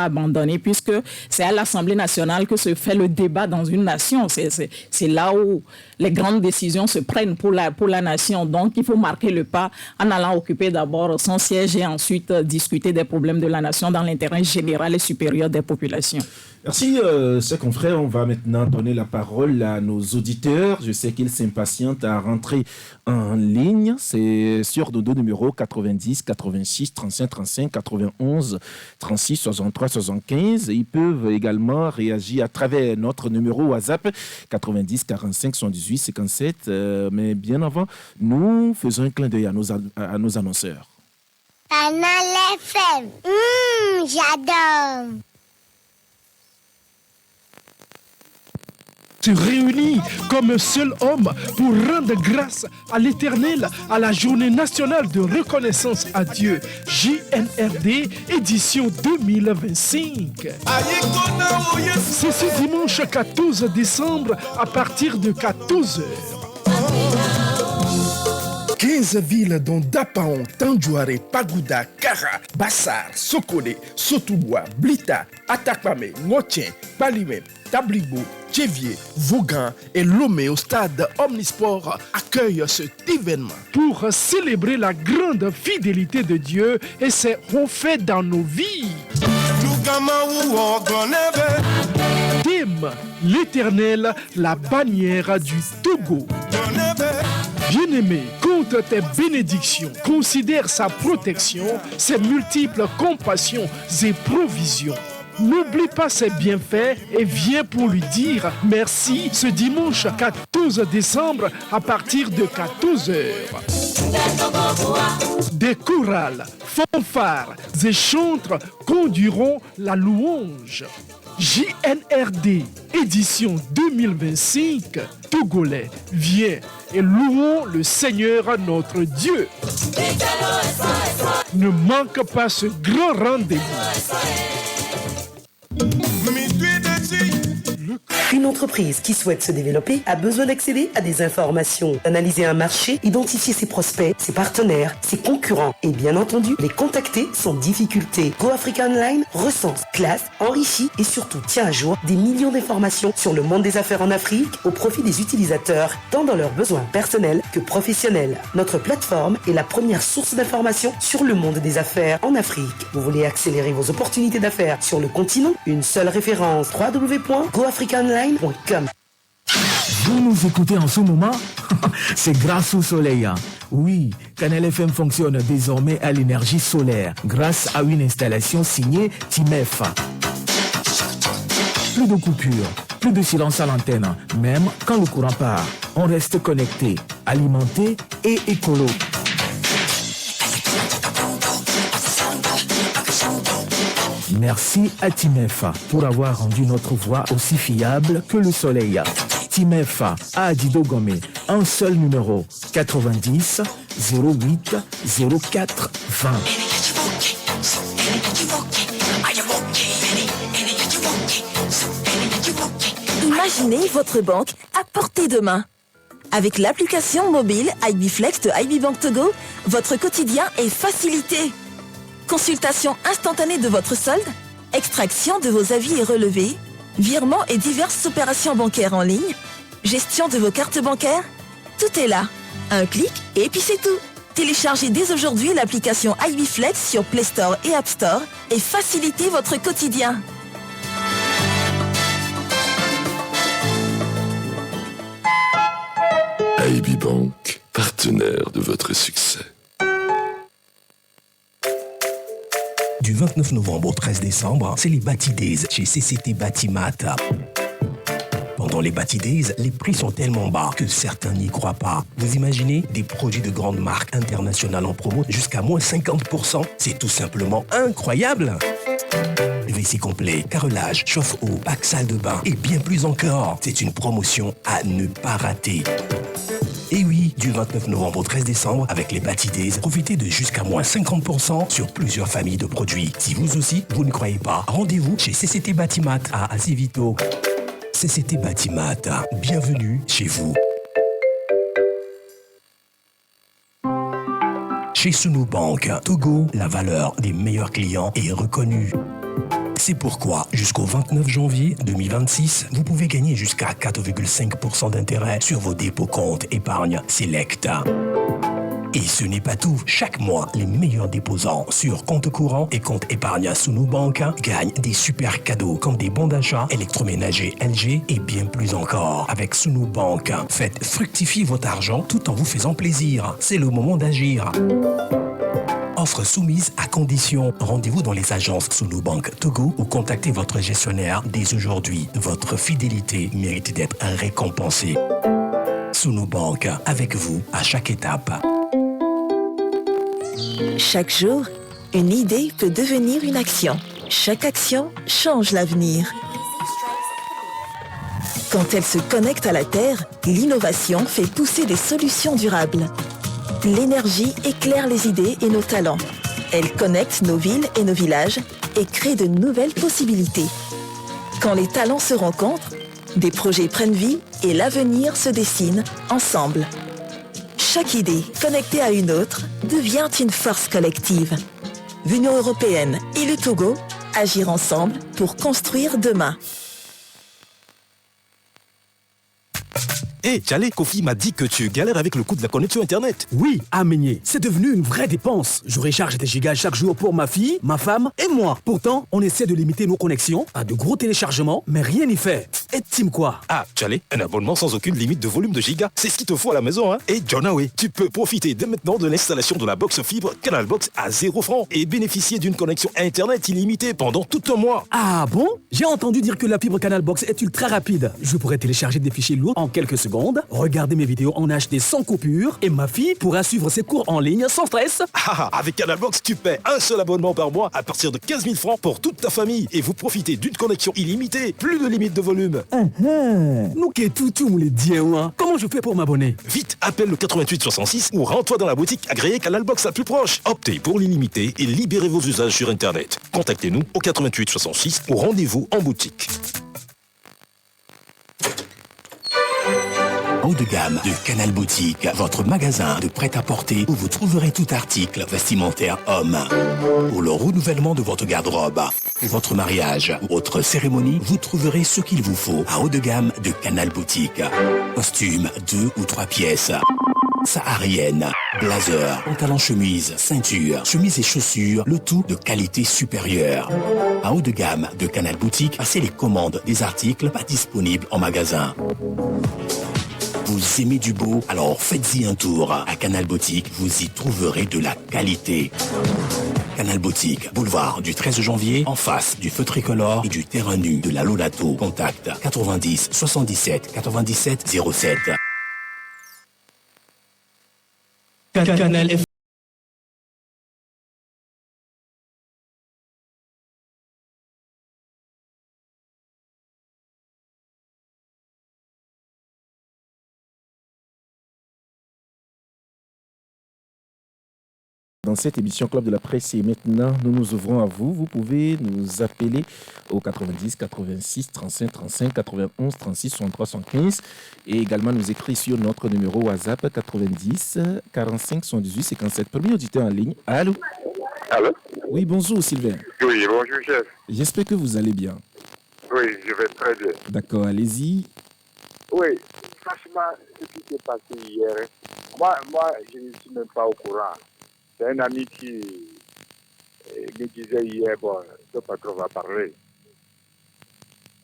[SPEAKER 3] abandonné, puisque c'est à l'Assemblée nationale que se fait le débat dans une nation. C'est là où les grandes décisions se prennent pour la nation. Donc, il faut marquer le pas en allant occuper d'abord son siège et ensuite discuter des problèmes de la nation dans l'intérêt général et supérieur des populations.
[SPEAKER 1] Merci, chers confrères. On va maintenant donner la parole à nos auditeurs. Je sais qu'ils s'impatientent à rentrer en ligne. C'est sur Dodo numéro 90 86 35 35 91 36 63 75. Ils peuvent également réagir à travers notre numéro WhatsApp 90 45 78 57. Mais bien avant, nous faisons un clin d'œil à nos annonceurs.
[SPEAKER 6] Canal FM, j'adore.
[SPEAKER 7] Se réunit comme un seul homme pour rendre grâce à l'Éternel à la journée nationale de reconnaissance à Dieu, JNRD, édition 2025. C'est ce dimanche 14 décembre à partir de 14h. 15 villes dont Dapaon, Tandjouaré, Pagouda, Kara, Bassar, Sokone, Sotouboua, Blita, Atakpame, Ngotien, Palimé, Tablibo, Tchévier, Vaughan et Lomé au stade Omnisport accueillent cet événement pour célébrer la grande fidélité de Dieu et ses hauts faits dans nos vies. Thème, l'Éternel, la bannière du Togo. Bien-aimé, compte tes bénédictions, considère sa protection, ses multiples compassions et provisions. N'oublie pas ses bienfaits et viens pour lui dire merci ce dimanche 14 décembre à partir de 14h. Des chorales, fanfares et chantres conduiront la louange. JNRD, édition 2025, Togolais, viens et louons le Seigneur notre Dieu. Ne manque pas ce grand rendez-vous.
[SPEAKER 8] Une entreprise qui souhaite se développer a besoin d'accéder à des informations, d'analyser un marché, identifier ses prospects, ses partenaires, ses concurrents et bien entendu les contacter sans difficulté. Go Africa Online recense, classe, enrichit et surtout tient à jour des millions d'informations sur le monde des affaires en Afrique au profit des utilisateurs, tant dans leurs besoins personnels que professionnels. Notre plateforme est la première source d'informations sur le monde des affaires en Afrique. Vous voulez accélérer vos opportunités d'affaires sur le continent? Une seule référence, www.goafricaonline.com.
[SPEAKER 9] Vous nous écoutez en ce moment? C'est grâce au soleil. Oui, Canal FM fonctionne désormais à l'énergie solaire grâce à une installation signée Timef. Plus de coupures, plus de silence à l'antenne, même quand le courant part. On reste connecté, alimenté et écolo. Merci à Timef pour avoir rendu notre voix aussi fiable que le soleil. Timef à Adido Gomé, un seul numéro, 90 08 04 20.
[SPEAKER 10] Imaginez votre banque à portée de main. Avec l'application mobile IB Flex de IB Bank Togo, votre quotidien est facilité. Consultation instantanée de votre solde, extraction de vos avis et relevés, virements et diverses opérations bancaires en ligne, gestion de vos cartes bancaires, tout est là. Un clic et puis c'est tout. Téléchargez dès aujourd'hui l'application IB Flex sur Play Store et App Store et facilitez votre quotidien.
[SPEAKER 11] IB Bank, partenaire de votre succès.
[SPEAKER 12] Du 29 novembre au 13 décembre, c'est les Bati Days chez CCT Batimat. Pendant les Bati Days, les prix sont tellement bas que certains n'y croient pas. Vous imaginez des produits de grandes marques internationales en promo jusqu'à moins 50%? C'est tout simplement incroyable! WC complet, carrelage, chauffe-eau, pack salle de bain et bien plus encore. C'est une promotion à ne pas rater. Et oui, du 29 novembre au 13 décembre, avec les Bati Days, profitez de jusqu'à moins 50% sur plusieurs familles de produits. Si vous aussi, vous ne croyez pas, rendez-vous chez CCT Batimat à Asivito. CCT Batimat, bienvenue chez vous. Chez Sunu Bank, Togo, la valeur des meilleurs clients est reconnue. C'est pourquoi, jusqu'au 29 janvier 2026, vous pouvez gagner jusqu'à 4,5% d'intérêt sur vos dépôts comptes épargne Select. Et ce n'est pas tout. Chaque mois, les meilleurs déposants sur compte courant et compte épargne Sunu Bank gagnent des super cadeaux comme des bons d'achat, électroménagers LG et bien plus encore. Avec Sunu Bank, faites fructifier votre argent tout en vous faisant plaisir. C'est le moment d'agir. Offre soumise à condition. Rendez-vous dans les agences Sunu Bank Togo ou contactez votre gestionnaire dès aujourd'hui. Votre fidélité mérite d'être récompensée. Sunu Bank, avec vous à chaque étape.
[SPEAKER 10] Chaque jour, une idée peut devenir une action. Chaque action change l'avenir. Quand elle se connecte à la Terre, l'innovation fait pousser des solutions durables. L'énergie éclaire les idées et nos talents. Elle connecte nos villes et nos villages et crée de nouvelles possibilités. Quand les talents se rencontrent, des projets prennent vie et l'avenir se dessine ensemble. Chaque idée connectée à une autre devient une force collective. L'Union européenne et le Togo agir ensemble pour construire demain.
[SPEAKER 13] Hé, Tchalé, Kofi m'a dit que tu galères avec le coût de la connexion Internet.
[SPEAKER 14] Oui, Aménier, c'est devenu une vraie dépense. Je recharge des gigas chaque jour pour ma fille, ma femme et moi. Pourtant, on essaie de limiter nos connexions à de gros téléchargements, mais rien n'y fait. Et Tim quoi?
[SPEAKER 13] Ah, Tchalé, un abonnement sans aucune limite de volume de gigas, c'est ce qu'il te faut à la maison, hein. Et Jonawe, tu peux profiter dès maintenant de l'installation de la box fibre Canal Box à 0 francs et bénéficier d'une connexion Internet illimitée pendant tout un mois.
[SPEAKER 14] Ah bon? J'ai entendu dire que la fibre Canal Box est ultra rapide. Je pourrais télécharger des fichiers lourds en quelques secondes, regarder mes vidéos en HD sans coupure et ma fille pourra suivre ses cours en ligne sans stress.
[SPEAKER 13] Ah, avec Canal Box, tu paies un seul abonnement par mois à partir de 15 000 francs pour toute ta famille et vous profitez d'une connexion illimitée, plus de limite de volume.
[SPEAKER 14] Nous qui tout les dieux, comment je fais pour m'abonner?
[SPEAKER 13] Vite, appelle le 88 66 ou rends-toi dans la boutique agréée Canal Box la plus proche. Optez pour l'illimité et libérez vos usages sur Internet. Contactez-nous au 88 66 ou rendez-vous en boutique.
[SPEAKER 12] Haut de gamme de Canal Boutique, votre magasin de prêt-à-porter où vous trouverez tout article vestimentaire homme. Pour le renouvellement de votre garde-robe, pour votre mariage ou autre cérémonie, vous trouverez ce qu'il vous faut à haut de gamme de Canal Boutique. Costume 2 ou 3 pièces. Saharienne, blazer, pantalon chemise, ceinture, chemise et chaussures, le tout de qualité supérieure. À haut de gamme de Canal Boutique, passez les commandes des articles pas disponibles en magasin. Vous aimez du beau? Alors faites-y un tour. À Canal Boutique, vous y trouverez de la qualité. Canal Boutique, boulevard du 13 janvier, en face du feu tricolore et du terrain nu de la Lolato. Contact 90 77 97 07.
[SPEAKER 14] Canal F.
[SPEAKER 1] Dans cette émission Club de la Presse, et maintenant, nous nous ouvrons à vous. Vous pouvez nous appeler au 90 86 35 35 91 36 63 75 et également nous écrire sur notre numéro WhatsApp 90 45 78 57. Premier auditeur en ligne. Allô?
[SPEAKER 15] Allô?
[SPEAKER 1] Oui, bonjour Sylvain.
[SPEAKER 15] Oui, bonjour chef.
[SPEAKER 1] J'espère que vous allez bien.
[SPEAKER 15] Oui, je vais très bien.
[SPEAKER 1] D'accord, allez-y.
[SPEAKER 15] Oui, franchement, ce qui s'est passé hier, moi, je ne suis même pas au courant. C'est un ami qui me disait hier, bon, ce patron va parler.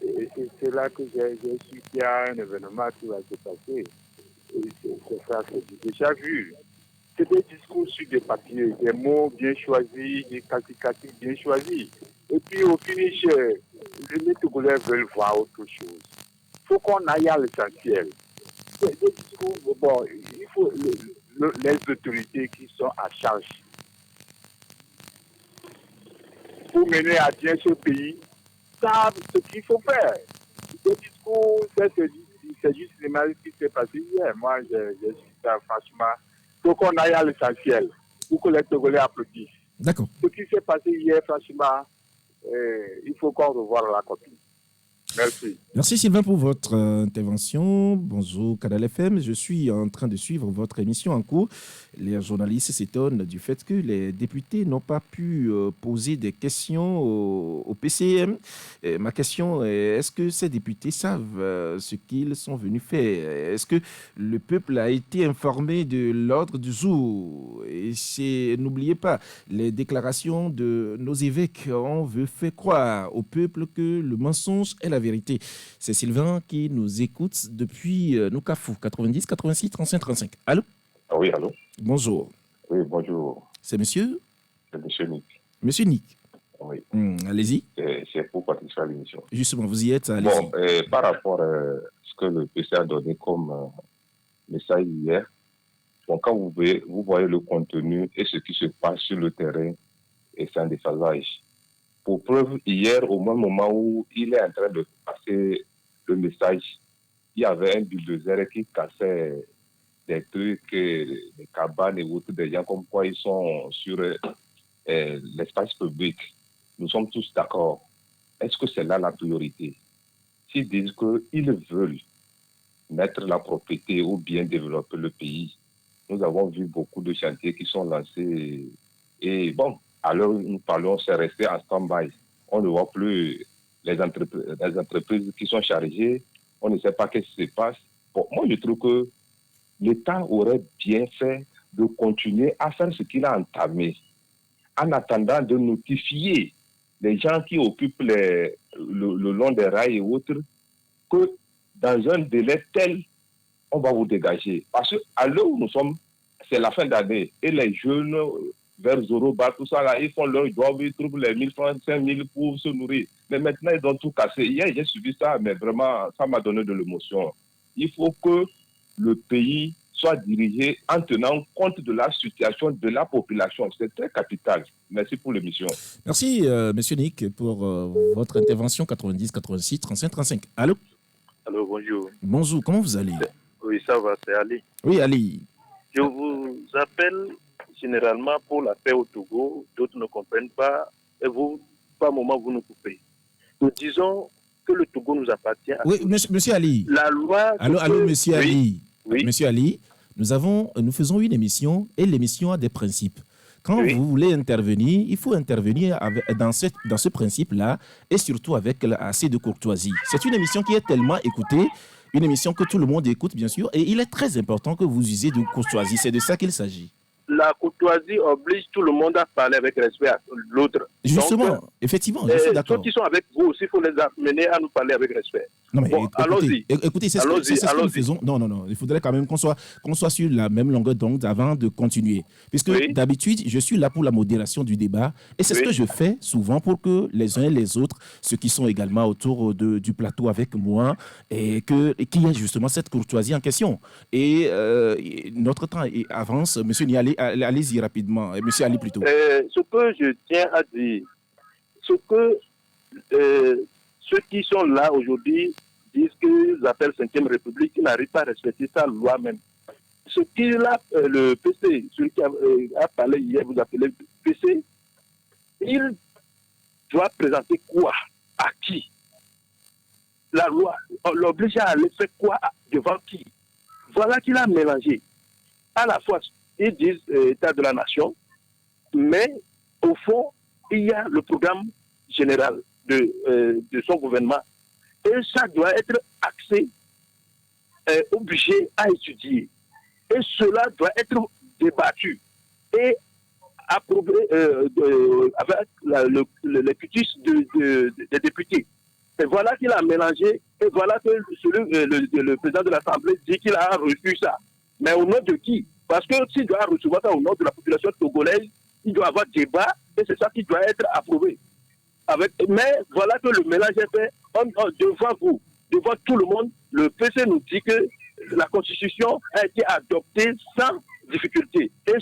[SPEAKER 15] Et c'est là que j'ai su qu'il y a un événement qui va se passer. Et c'est ça que j'ai déjà vu. C'est des discours sur des papiers, des mots bien choisis, des qualificatifs bien choisis. Et puis au finish, les Togolais veulent voir autre chose. Il faut qu'on aille à l'essentiel. Des discours, bon, il faut les autorités qui sont à charge pour mener à bien ce pays savent ce qu'il faut faire. Des discours, c'est juste l'image qui s'est passé hier. Moi, je suis ça, franchement. Il faut qu'on aille à l'essentiel pour que les Togolais applaudissent.
[SPEAKER 1] D'accord.
[SPEAKER 15] Ce qui s'est passé hier, franchement, il faut qu'on revoie la copie. Merci.
[SPEAKER 1] Merci Sylvain pour votre intervention. Bonjour Canal FM. Je suis en train de suivre votre émission en cours. Les journalistes s'étonnent du fait que les députés n'ont pas pu poser des questions au PCM. Ma question est, est-ce que ces députés savent ce qu'ils sont venus faire? Est-ce que le peuple a été informé de l'ordre du jour? Et n'oubliez pas, les déclarations de nos évêques ont fait croire au peuple que le mensonge est la vérité. C'est Sylvain qui nous écoute depuis Noukafou, 90 86 35 35. Allô?
[SPEAKER 16] Oui, allô?
[SPEAKER 1] Bonjour.
[SPEAKER 16] Oui, bonjour.
[SPEAKER 1] C'est monsieur?
[SPEAKER 16] C'est monsieur Nick.
[SPEAKER 1] Monsieur Nick.
[SPEAKER 16] Oui.
[SPEAKER 1] Allez-y.
[SPEAKER 16] C'est pour participer à l'émission.
[SPEAKER 1] Justement, vous y êtes, allez-y.
[SPEAKER 16] Bon, par rapport à ce que le PC a donné comme message hier, bon, quand vous voyez le contenu et ce qui se passe sur le terrain, et c'est un déphasage. Pour preuve, hier, au même moment où il est en train de passer le message, il y avait un bulldozer qui cassait des trucs, des cabanes et autres, des gens comme quoi ils sont sur l'espace public. Nous sommes tous d'accord. Est-ce que c'est là la priorité? S'ils disent qu'ils veulent mettre la propriété ou bien développer le pays, nous avons vu beaucoup de chantiers qui sont lancés et bon, à l'heure où nous parlons, c'est resté en stand-by. On ne voit plus les entreprises qui sont chargées. On ne sait pas ce qui se passe. Bon, moi, je trouve que l'État aurait bien fait de continuer à faire ce qu'il a entamé, en attendant de notifier les gens qui occupent le long des rails et autres, que dans un délai tel, on va vous dégager. Parce qu'à l'heure où nous sommes, c'est la fin d'année, et les jeunes vers Zoroba, tout ça, là, ils font leur job, ils trouvent les 1000 francs, 5000 pour se nourrir. Mais maintenant, ils ont tout cassé. Hier, j'ai suivi ça, mais vraiment, ça m'a donné de l'émotion. Il faut que le pays soit dirigé en tenant compte de la situation de la population. C'est très capital. Merci pour l'émission.
[SPEAKER 1] Merci, monsieur Nick, pour votre intervention 90 86 35 35. Allô?
[SPEAKER 17] Alors, bonjour.
[SPEAKER 1] Bonjour, comment vous allez?
[SPEAKER 17] Oui, ça va, c'est Ali.
[SPEAKER 1] Oui, Ali.
[SPEAKER 17] Je vous appelle généralement pour la paix au Togo. D'autres ne comprennent pas. Et vous, par moment, vous nous coupez. Nous disons que le Togo nous appartient à
[SPEAKER 1] Oui,
[SPEAKER 17] tous.
[SPEAKER 1] monsieur Ali.
[SPEAKER 17] La loi...
[SPEAKER 1] Allô, monsieur
[SPEAKER 17] oui.
[SPEAKER 1] Ali.
[SPEAKER 17] Oui.
[SPEAKER 1] Monsieur Ali, nous faisons une émission et l'émission a des principes. Quand vous voulez intervenir, il faut intervenir dans ce principe-là et surtout avec assez de courtoisie. C'est une émission qui est tellement écoutée, une émission que tout le monde écoute, bien sûr, et il est très important que vous usiez de courtoisie. C'est de ça qu'il s'agit.
[SPEAKER 17] La courtoisie oblige tout le monde à parler avec respect à l'autre.
[SPEAKER 1] Justement,
[SPEAKER 17] donc,
[SPEAKER 1] effectivement, je suis d'accord.
[SPEAKER 17] Ceux qui sont avec vous aussi, il faut les amener à nous parler avec respect.
[SPEAKER 1] Non, mais
[SPEAKER 17] bon, allons-y.
[SPEAKER 1] Écoutez, c'est ce que nous faisons. Non, il faudrait quand même qu'on soit sur la même longueur d'onde avant de continuer. Puisque d'habitude, je suis là pour la modération du débat et c'est ce que je fais souvent pour que les uns et les autres, ceux qui sont également autour du plateau avec moi, et qu'il y ait justement cette courtoisie en question. Et notre temps avance. Monsieur Niali, allez-y rapidement. Monsieur Ali plutôt.
[SPEAKER 17] Ce que je tiens à dire, ce que ceux qui sont là aujourd'hui disent qu'ils appellent 5e République, qui n'arrivent pas à respecter sa loi même. Ce qu'il a, le PC, celui qui a parlé hier, vous appelez PC, il doit présenter quoi? À qui? La loi l'oblige à aller faire quoi? Devant qui? Voilà qu'il a mélangé. À la fois, ils disent État de la nation, mais au fond, il y a le programme général de son gouvernement. Et ça doit être axé, obligé à étudier. Et cela doit être débattu et approuvé avec le cutis des députés. Et voilà qu'il a mélangé, et voilà que le président de l'Assemblée dit qu'il a reçu ça. Mais au nom de qui? Parce que s'il doit recevoir ça au nom de la population togolaise, il doit avoir débat, et c'est ça qui doit être approuvé. Mais voilà que le mélange est fait devant vous, devant tout le monde. Le PC nous dit que la Constitution a été adoptée sans difficulté et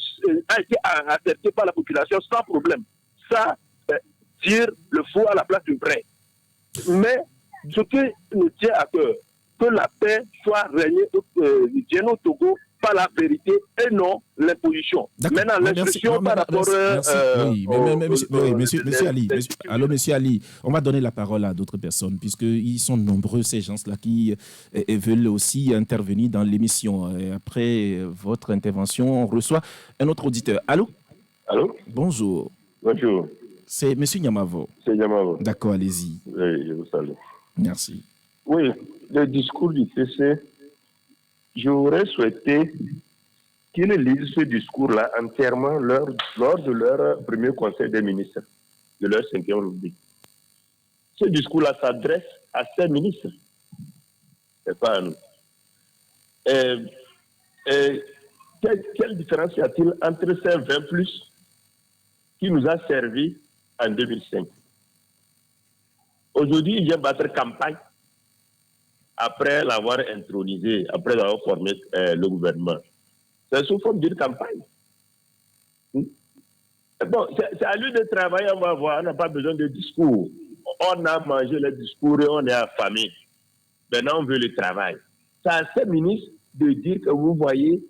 [SPEAKER 17] a été acceptée par la population sans problème. Ça, tire le faux à la place du vrai. Mais ce qui nous tient à cœur, que la paix soit régnée au Togo par la vérité et non l'imposition. Maintenant, l'instruction par rapport...
[SPEAKER 1] Monsieur Ali, monsieur Ali, on va donner la parole à d'autres personnes, puisqu'ils sont nombreux, ces gens-là, qui veulent aussi intervenir dans l'émission. Et après votre intervention, on reçoit un autre auditeur. Allô?
[SPEAKER 16] Allô?
[SPEAKER 1] Bonjour.
[SPEAKER 16] Bonjour.
[SPEAKER 1] C'est monsieur Nyamavo.
[SPEAKER 16] C'est Nyamavo.
[SPEAKER 1] D'accord, allez-y.
[SPEAKER 16] Oui, je vous salue.
[SPEAKER 1] Merci.
[SPEAKER 16] Oui, le discours du PC, j'aurais souhaité qu'ils lisent ce discours-là entièrement lors de leur premier conseil des ministres, de leur 5e République. Ce discours-là s'adresse à ces ministres, et pas à nous. Quelle différence y a-t-il entre ces 20 plus qui nous a servi en 2005? Aujourd'hui, il vient battre campagne après l'avoir intronisé, après avoir formé le gouvernement. C'est sous forme d'une campagne. Bon, c'est à lui de travailler, on va voir, on n'a pas besoin de discours. On a mangé le discours et on est affamé. Maintenant, on veut le travail. C'est à ces ministres de dire que vous voyez,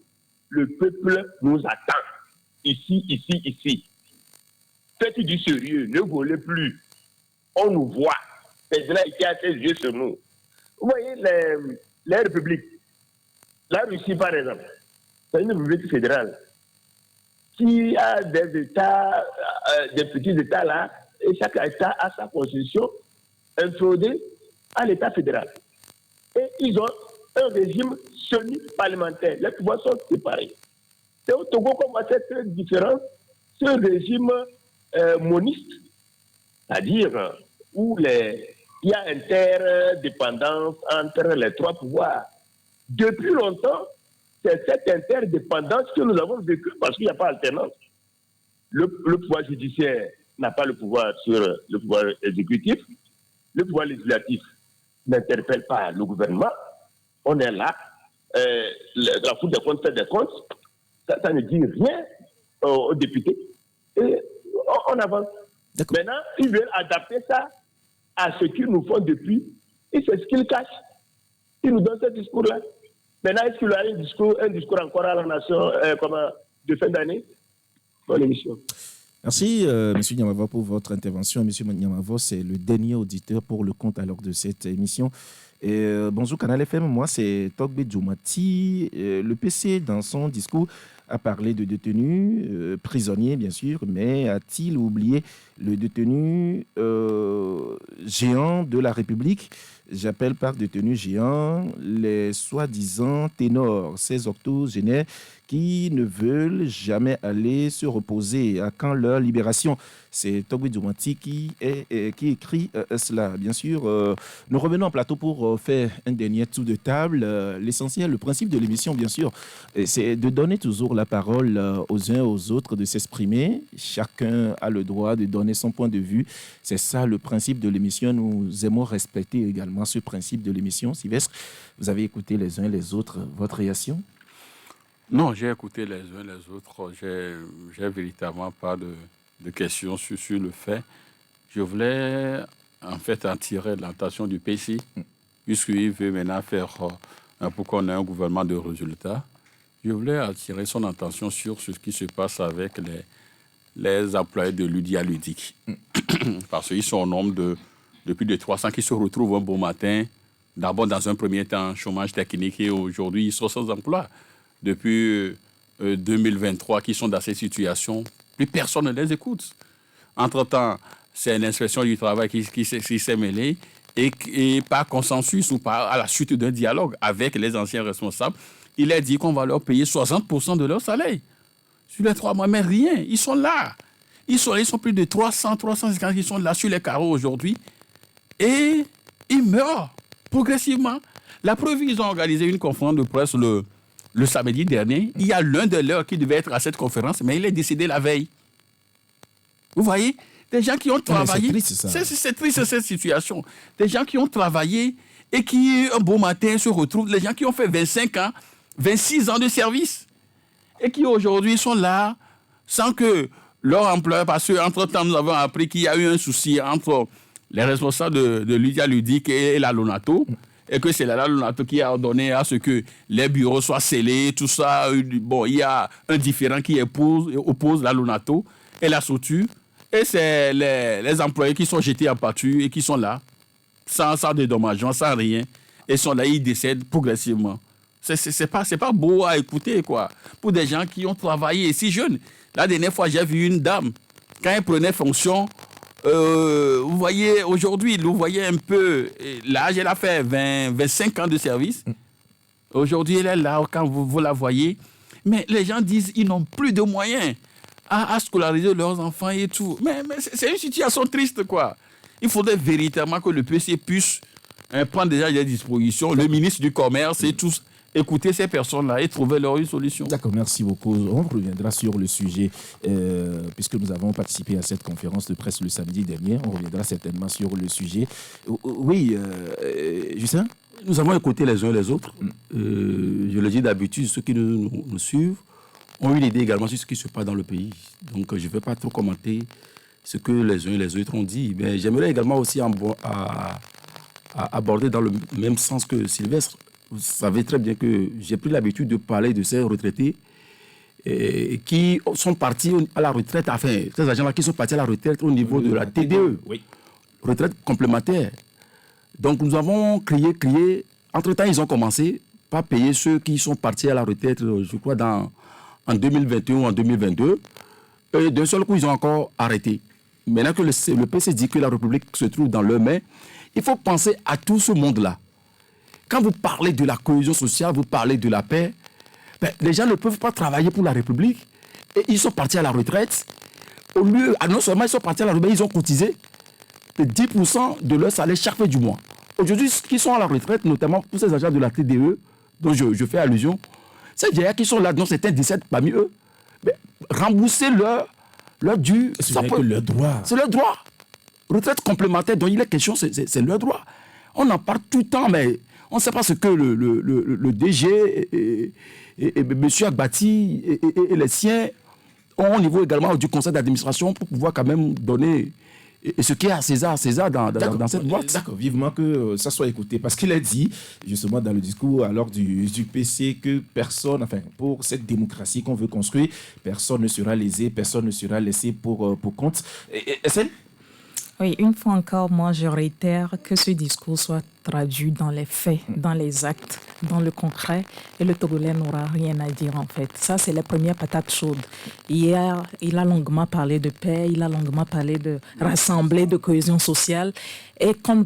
[SPEAKER 16] le peuple nous attend. Ici, ici, ici. Faites du sérieux, ne volez plus. On nous voit. C'est là qui a ses yeux sur nous. Vous voyez, les républiques, la Russie par exemple, c'est une république fédérale qui a des États, des petits États là, et chaque État a sa constitution inféodée à l'État fédéral. Et ils ont un régime semi-parlementaire. Les pouvoirs sont séparés. Et au Togo, qu'on voit cette différence, ce régime moniste, c'est-à-dire où il y a interdépendance entre les trois pouvoirs. Depuis longtemps, c'est cette interdépendance que nous avons vécue parce qu'il n'y a pas alternance. Le pouvoir judiciaire n'a pas le pouvoir sur le pouvoir exécutif. Le pouvoir législatif n'interpelle pas le gouvernement. On est là. La Cour des comptes fait des comptes. Ça ne dit rien aux députés. Et on avance. Maintenant, ils veulent adapter ça à ce qu'ils nous font depuis, et c'est ce qu'ils cachent.
[SPEAKER 17] Il nous donne ce discours-là. Maintenant, est-ce qu'il a un discours encore à la nation de fin d'année? Bonne émission.
[SPEAKER 1] Merci, M. Niamavo, pour votre intervention. M. Niamavo, c'est le dernier auditeur pour le compte alors de cette émission. Bonjour Canal FM, moi c'est Togbe Djoumati. Le PC, dans son discours, a parlé de détenus, prisonniers bien sûr, mais a-t-il oublié le détenu géant de la République? J'appelle par détenu géant les soi-disant ténors, ces octogénaires qui ne veulent jamais aller se reposer. À quand leur libération? C'est Togbe Djoumati qui écrit cela. Bien sûr, nous revenons en plateau pour faire un dernier tour de table. L'essentiel, le principe de l'émission, bien sûr, c'est de donner toujours la parole aux uns aux autres, de s'exprimer. Chacun a le droit de donner son point de vue. C'est ça le principe de l'émission. Nous aimons respecter également ce principe de l'émission. Sylvestre, vous avez écouté les uns les autres. Votre réaction?
[SPEAKER 2] Non, j'ai écouté les uns les autres. J'ai véritablement pas de questions sur le fait. Je voulais en fait attirer l'attention du PC, puisqu'il veut maintenant faire pour qu'on ait un gouvernement de résultats. Je voulais attirer son attention sur ce qui se passe avec les employés de Ludia Ludique. Parce qu'ils sont au nombre de plus de 300 qui se retrouvent un beau matin, d'abord dans un premier temps en chômage technique et aujourd'hui ils sont sans emploi. Depuis 2023 qui sont dans cette situation, plus personne ne les écoute. Entre-temps, c'est l'inspection du travail qui s'est mêlée et par consensus ou à la suite d'un dialogue avec les anciens responsables, il a dit qu'on va leur payer 60% de leur salaire. Sur les 3 mois, mais rien, ils sont là. Ils sont plus de 350 qui sont là sur les carreaux aujourd'hui et ils meurent progressivement. La preuve, ils ont organisé une conférence de presse le samedi dernier. Il y a l'un de leurs qui devait être à cette conférence, mais il est décédé la veille. Vous voyez, des gens qui ont travaillé. C'est triste, ça. C'est triste, cette situation. Des gens qui ont travaillé et qui, un beau matin, se retrouvent. Les gens qui ont fait 25 ans, 26 ans de service et qui, aujourd'hui, sont là sans que leur employeur, parce qu'entre-temps, nous avons appris qu'il y a eu un souci entre les responsables de Ludia Ludique et la Lonato. Et que c'est la Lonato qui a ordonné à ce que les bureaux soient scellés, tout ça. Bon, il y a un différend qui oppose la Lonato et la structure. Et c'est les employés qui sont jetés en pâture et qui sont là, sans dédommagement, sans rien. Et sont là, ils décèdent progressivement. C'est pas beau à écouter, quoi. Pour des gens qui ont travaillé si jeunes. La dernière fois, j'ai vu une dame, quand elle prenait fonction, vous voyez, aujourd'hui, vous voyez un peu l'âge, elle a fait 25 ans de service. Aujourd'hui, elle est là, quand vous la voyez. Mais les gens disent qu'ils n'ont plus de moyens à scolariser leurs enfants et tout. Mais c'est une situation triste, quoi. Il faudrait véritablement que le PC puisse prendre déjà des dispositions, le ministre du Commerce et tous, écouter ces personnes-là et trouver leur une solution.
[SPEAKER 1] D'accord, merci beaucoup. On reviendra sur le sujet, puisque nous avons participé à cette conférence de presse le samedi dernier. On reviendra certainement sur le sujet. Oui, Justin?
[SPEAKER 5] Nous avons écouté les uns les autres. Je le dis d'habitude, ceux qui nous suivent ont une idée également sur ce qui se passe dans le pays. Donc, je ne vais pas trop commenter ce que les uns et les autres ont dit. Mais j'aimerais également aussi aborder dans le même sens que Sylvestre. Vous savez très bien que j'ai pris l'habitude de parler de ces retraités qui sont partis à la retraite, enfin, ces agents-là qui sont partis à la retraite au niveau de la TDE, retraite complémentaire. Donc nous avons crié. Entre-temps, ils ont commencé par payer ceux qui sont partis à la retraite, je crois, en 2021 ou en 2022. Et d'un seul coup, ils ont encore arrêté. Maintenant que le PC dit que la République se trouve dans leurs mains, il faut penser à tout ce monde-là. Quand vous parlez de la cohésion sociale, vous parlez de la paix, les gens ne peuvent pas travailler pour la République et ils sont partis à la retraite. Au lieu, non seulement ils sont partis à la retraite, ils ont cotisé de 10% de leur salaire chaque fin du mois. Aujourd'hui, ceux qui sont à la retraite, notamment pour ces agents de la TDE, dont je fais allusion, ces vieillards qui sont là, dont certains décèdent parmi eux, rembourser leur dû.
[SPEAKER 1] C'est leur droit.
[SPEAKER 5] C'est leur droit. Retraite complémentaire dont il est question, c'est leur droit. On en parle tout le temps, mais on ne sait pas ce que le DG et M. Agbati et les siens ont au niveau également du conseil d'administration pour pouvoir quand même donner Et ce qui est à César dans cette boîte.
[SPEAKER 1] D'accord, vivement que ça soit écouté. Parce qu'il a dit, justement, dans le discours alors du PC, que personne, enfin, pour cette démocratie qu'on veut construire, personne ne sera lésé, personne ne sera laissé pour compte. Estelle?
[SPEAKER 3] Oui, une fois encore, moi, je réitère que ce discours soit traduit dans les faits, dans les actes, dans le concret, et le Togolais n'aura rien à dire, en fait. Ça, c'est la première patate chaude. Hier, il a longuement parlé de paix, il a longuement parlé de rassembler, de cohésion sociale, et on ne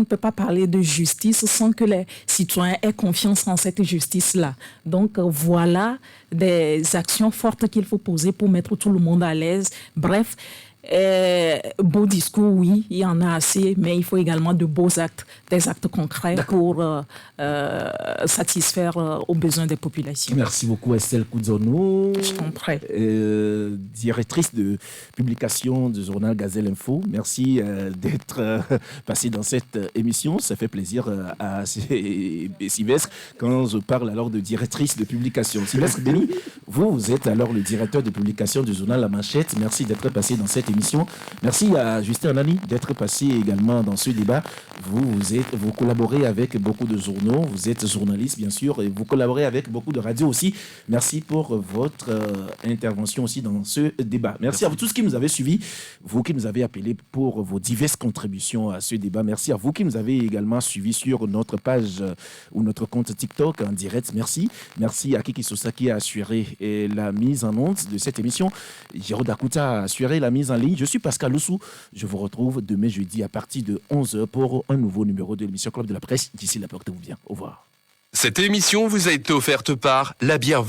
[SPEAKER 3] peut pas parler de justice sans que les citoyens aient confiance en cette justice-là. Donc, voilà des actions fortes qu'il faut poser pour mettre tout le monde à l'aise. Bref, beau discours, oui, il y en a assez, mais il faut également de beaux actes, des actes concrets pour satisfaire aux besoins des populations.
[SPEAKER 1] Merci beaucoup Estelle Kouzono,
[SPEAKER 3] je t'en prie.
[SPEAKER 1] Directrice de publication du journal Gazelle Info. Merci d'être passée dans cette émission. Ça fait plaisir à Sylvestre quand je parle alors de directrice de publication. Sylvestre Denis, vous êtes alors le directeur de publication du journal La Manchette. Merci d'être passé dans cette émission. Merci à Justin Anani d'être passé également dans ce débat. Vous collaborez avec beaucoup de journaux, vous êtes journaliste bien sûr, et vous collaborez avec beaucoup de radios aussi. Merci pour votre intervention aussi dans ce débat. Merci à vous tous qui nous avez suivis, vous qui nous avez appelés pour vos diverses contributions à ce débat. Merci à vous qui nous avez également suivis sur notre page ou notre compte TikTok en direct. Merci. Merci à Kiki Sosa qui a assuré la mise en onde de cette émission. Jérôme Dakuta a assuré la mise en ligne. Je suis Pascal Loussou. Je vous retrouve demain jeudi à partir de 11h pour un nouveau numéro de l'émission Club de la Presse. D'ici là, portez-vous bien. Au revoir.
[SPEAKER 18] Cette émission vous a été offerte par la bière